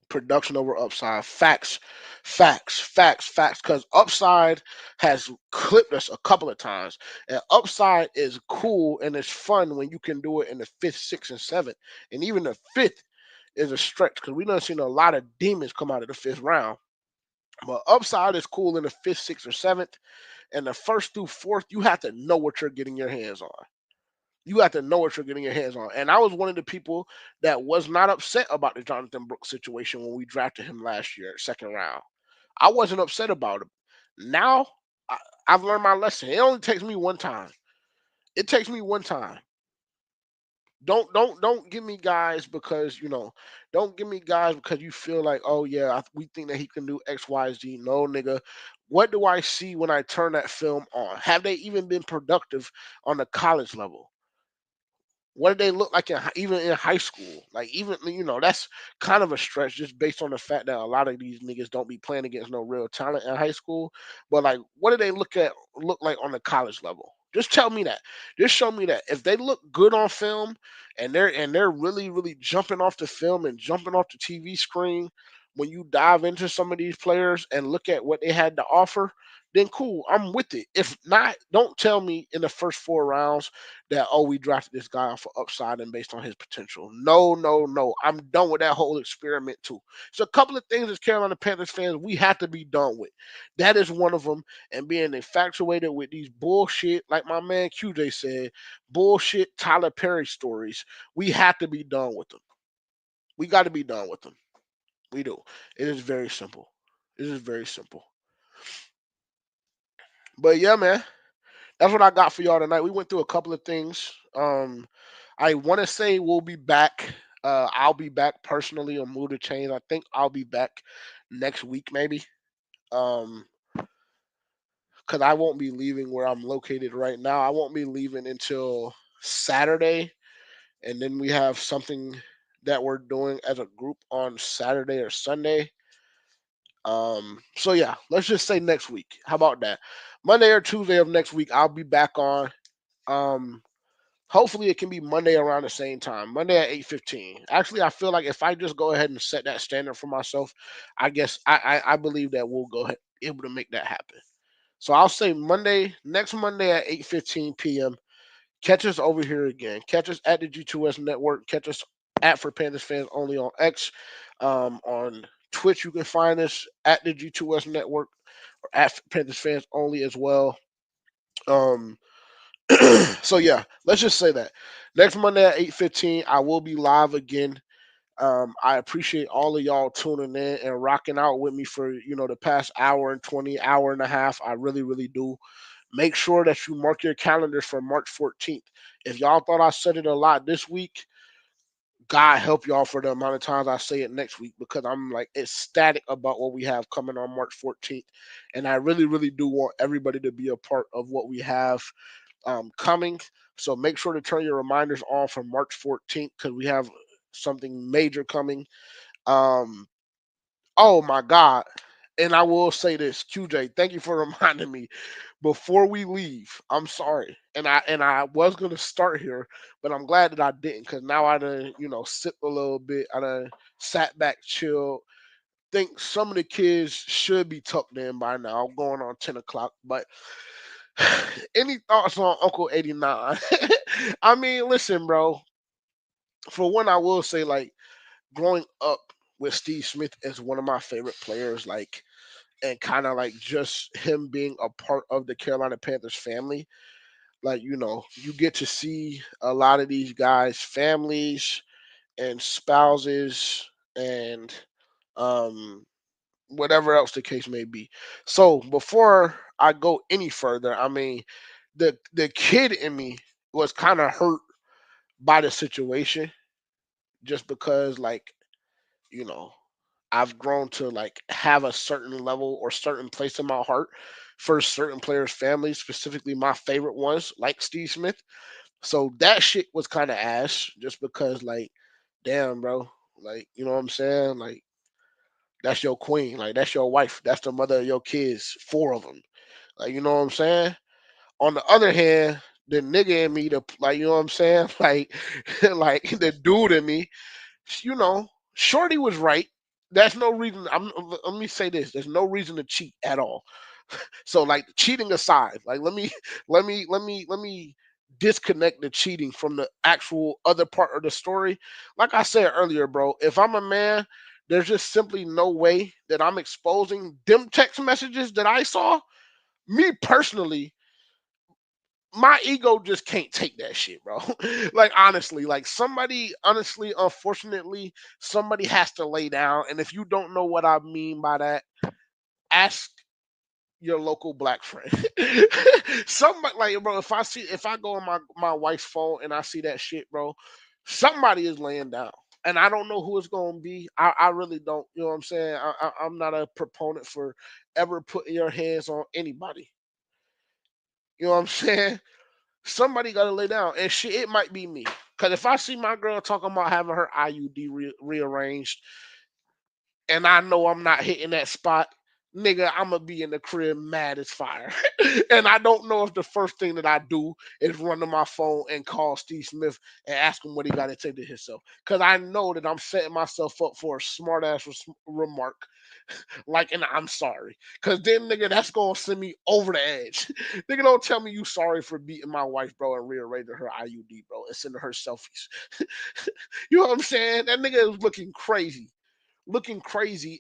Production over upside. Facts, facts, facts, facts. Because upside has clipped us a couple of times, and upside is cool and it's fun when you can do it in the fifth, sixth, and seventh, and even the fifth is a stretch because we done seen a lot of demons come out of the fifth round. But upside is cool in the fifth, sixth, or seventh. And the first through fourth, you have to know what you're getting your hands on. You have to know what you're getting your hands on. And I was one of the people that was not upset about the Jonathan Brooks situation when we drafted him last year, second round. I wasn't upset about him. Now, I, I've learned my lesson. It only takes me one time. It takes me one time. Don't give me guys because don't give me guys because you feel like, oh yeah, we think that he can do X Y Z. No, nigga. What do I see when I turn that film on? Have they even been productive on the college level? What did they look like even in high school? Like even that's kind of a stretch just based on the fact that a lot of these niggas don't be playing against no real talent in high school. But like, what do they look like on the college level? Just tell me that. Just show me that. If they look good on film and they're really really jumping off the film and jumping off the TV screen, when you dive into some of these players and look at what they had to offer, then cool, I'm with it. If not, don't tell me in the first four rounds that, oh, we drafted this guy off for upside and based on his potential. No, no, no. I'm done with that whole experiment too. So a couple of things as Carolina Panthers fans we have to be done with. That is one of them. And being infatuated with these bullshit, like my man QJ said, bullshit Tyler Perry stories. We have to be done with them. We got to be done with them. We do. It is very simple. It is very simple. But yeah, man, that's what I got for y'all tonight. We went through a couple of things. I want to say we'll be back. I'll be back personally on Mood to Change. I think I'll be back next week, maybe. Um, because I won't be leaving where I'm located right now. I won't be leaving until Saturday, and then we have something that we're doing as a group on Saturday or Sunday. So yeah, let's just say next week. How about that? Monday or Tuesday of next week, I'll be back on. Um, Hopefully, it can be Monday around the same time, Monday at 8:15. Actually, I feel like if I just go ahead and set that standard for myself, I guess I believe that we'll go ahead able to make that happen. So I'll say next Monday at 8:15 p.m. Catch us over here again. Catch us at the G2S Network. Catch us at For Panthers Fans Only on X. On Twitch, you can find us at the G2S Network or at Panthers Fans Only as well. Um, so yeah, let's just say that next Monday at 8:15, I will be live again. I appreciate all of y'all tuning in and rocking out with me for the past hour and 20, hour and a half. I really, really do. Make sure that you mark your calendars for March 14th. If y'all thought I said it a lot this week, God help y'all for the amount of times I say it next week because I'm like ecstatic about what we have coming on March 14th. And I really, really do want everybody to be a part of what we have coming. So make sure to turn your reminders on for March 14th because we have something major coming. Um, oh my God. And I will say this, QJ, thank you for reminding me before we leave. I'm sorry, and I was gonna start here, but I'm glad that I didn't because now I done sip a little bit. I done sat back, chilled. Think some of the kids should be tucked in by now, going on 10 o'clock. But any thoughts on Uncle 89? I mean, listen, bro. For one, I will say like growing up with Steve Smith as one of my favorite players, like and kind of like just him being a part of the Carolina Panthers family. Like, you get to see a lot of these guys' families and spouses and um, whatever else the case may be. So before I go any further, I mean, the kid in me was kind of hurt by the situation just because, like, you know, I've grown to like have a certain level or certain place in my heart for certain players' families, specifically my favorite ones, like Steve Smith. So that shit was kind of ass, just because like, damn, bro, like you know what I'm saying, like that's your queen, like that's your wife, that's the mother of your kids, four of them, like you know what I'm saying. On the other hand, the nigga in me, the like you know what I'm saying, like like the dude in me, you know, Shorty was right. There's no reason. Let me say this: there's no reason to cheat at all. So, like cheating aside, like let me disconnect the cheating from the actual other part of the story. Like I said earlier, bro, if I'm a man, there's just simply no way that I'm exposing them text messages that I saw. Me personally, my ego just can't take that shit, bro. Like honestly, like somebody, honestly, unfortunately, somebody has to lay down. And if you don't know what I mean by that, ask your local black friend. Somebody like bro, if I go on my wife's phone and I see that shit, bro, somebody is laying down. And I don't know who it's gonna be. I really don't. You know what I'm saying? I'm not a proponent for ever putting your hands on anybody. You know what I'm saying? Somebody got to lay down, and shit, it might be me. Cause if I see my girl talking about having her IUD rearranged, and I know I'm not hitting that spot, nigga, I'm gonna be in the crib mad as fire. And I don't know if the first thing that I do is run to my phone and call Steve Smith and ask him what he got to say to himself. Cause I know that I'm setting myself up for a smart ass remark like, and I'm sorry. Cause then, nigga, that's gonna send me over the edge. Nigga, don't tell me you sorry for beating my wife, bro, and rearranging her IUD, bro, and sending her selfies. You know what I'm saying? That nigga is looking crazy,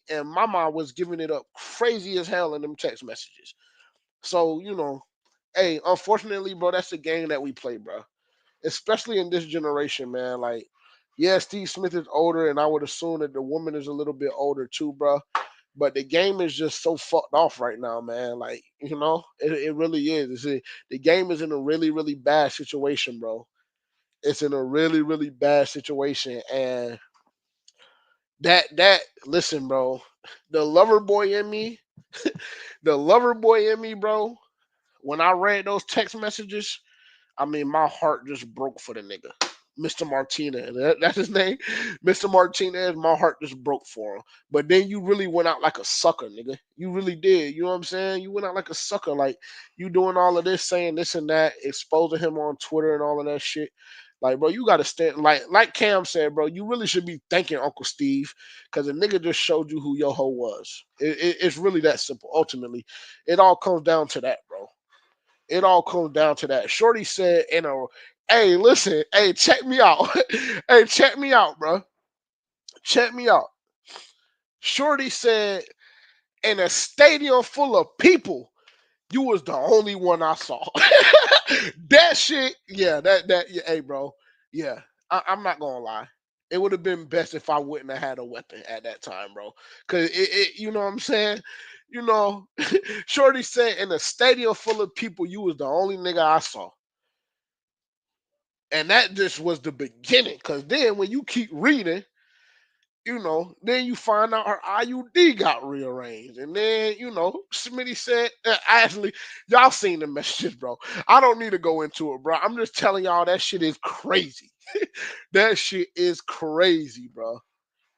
and my mom was giving it up crazy as hell in them text messages. So, hey, unfortunately, bro, that's the game that we play, bro. Especially in this generation, man. Like, yeah, Steve Smith is older, and I would assume that the woman is a little bit older too, bro. But the game is just so fucked off right now, man. Like, it really is. The game is in a really, really bad situation, bro. It's in a really, really bad situation. And that listen, bro, the lover boy in me, the lover boy in me, bro, when I read those text messages, I mean, my heart just broke for the nigga. Mr. Martinez. That's his name. Mr. Martinez, my heart just broke for him. But then you really went out like a sucker, nigga. You really did. You know what I'm saying? You went out like a sucker. Like, you doing all of this, saying this and that, exposing him on Twitter and all of that shit. Like, bro, you gotta stand like Cam said, bro, you really should be thanking Uncle Steve because the nigga just showed you who your hoe was. It's really that simple. Ultimately, it all comes down to that, bro. It all comes down to that. Shorty said hey, listen, hey, check me out. Hey, check me out, bro. Check me out. Shorty said in a stadium full of people, you was the only one I saw. That shit, yeah, yeah, hey, bro, yeah. I'm not gonna lie. It would have been best if I wouldn't have had a weapon at that time, bro. Cause you know what I'm saying? You know, Shorty said in a stadium full of people, you was the only nigga I saw. And that just was the beginning. Cause then when you keep reading, then you find out her IUD got rearranged. And then, Smitty said, actually, y'all seen the messages, bro. I don't need to go into it, bro. I'm just telling y'all that shit is crazy. That shit is crazy, bro.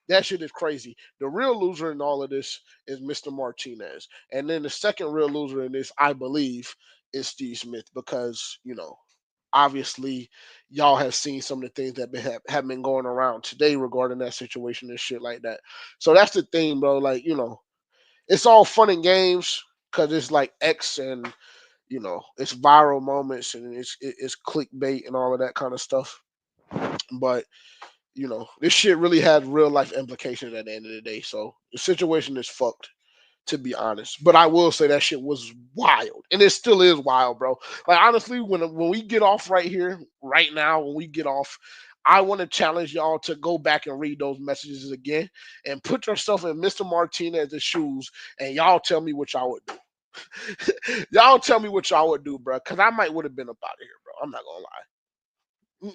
That shit is crazy. The real loser in all of this is Mr. Martinez. And then the second real loser in this, I believe, is Steve Smith because, obviously y'all have seen some of the things that have been going around today regarding that situation and shit like that. So that's the thing, bro. Like, it's all fun and games because it's like X and, it's viral moments and it's clickbait and all of that kind of stuff. But this shit really has real life implications at the end of the day. So the situation is fucked, to be honest. But I will say that shit was wild, and it still is wild, bro. Like honestly, when we get off right here, right now, when we get off, I want to challenge y'all to go back and read those messages again and put yourself in Mr. Martinez's shoes, and y'all tell me what y'all would do. Y'all tell me what y'all would do, bro, because I might would have been up out of here, bro. I'm not gonna lie.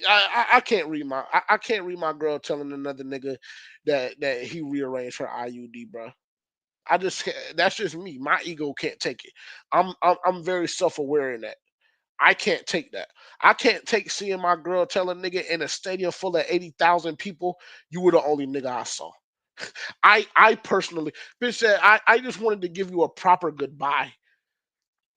I can't read I can't read my girl telling another nigga that he rearranged her IUD, bro. That's just me. My ego can't take it. I'm very self aware in that. I can't take that. I can't take seeing my girl tell a nigga in a stadium full of 80,000 people, you were the only nigga I saw. I personally, bitch said I just wanted to give you a proper goodbye.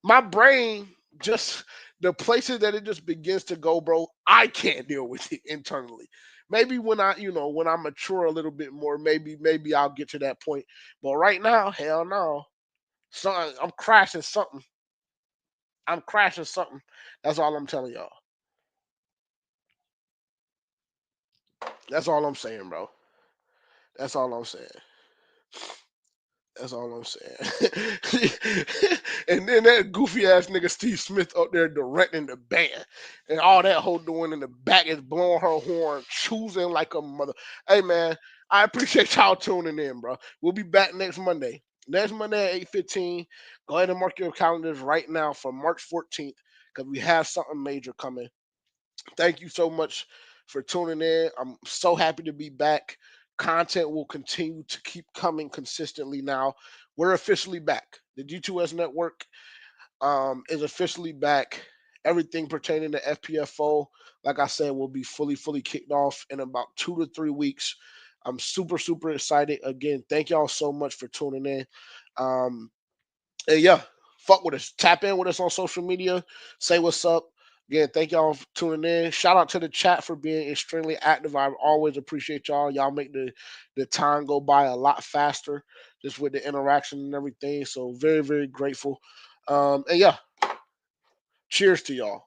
My brain just the places that it just begins to go, bro. I can't deal with it internally. Maybe when when I mature a little bit more, maybe I'll get to that point. But right now, hell no. So I'm crashing something. I'm crashing something. That's all I'm telling y'all. That's all I'm saying, bro. That's all I'm saying. That's all I'm saying. And then that goofy ass nigga Steve Smith up there directing the band. And all that whole doing in the back is blowing her horn, choosing like a mother. Hey man, I appreciate y'all tuning in, bro. We'll be back next Monday. Next Monday at 8:15. Go ahead and mark your calendars right now for March 14th because we have something major coming. Thank you so much for tuning in. I'm so happy to be back. Content will continue to keep coming consistently now. We're officially back. The G2S network is officially back. Everything pertaining to FPFO, like I said, will be fully kicked off in about 2 to 3 weeks. I'm super excited. Again, thank y'all so much for tuning in. Um, and yeah, fuck with us. Tap in with us on social media. Say what's up. Again, thank y'all for tuning in. Shout out to the chat for being extremely active. I always appreciate y'all. Y'all make the time go by a lot faster just with the interaction and everything. So very grateful. And yeah, cheers to y'all.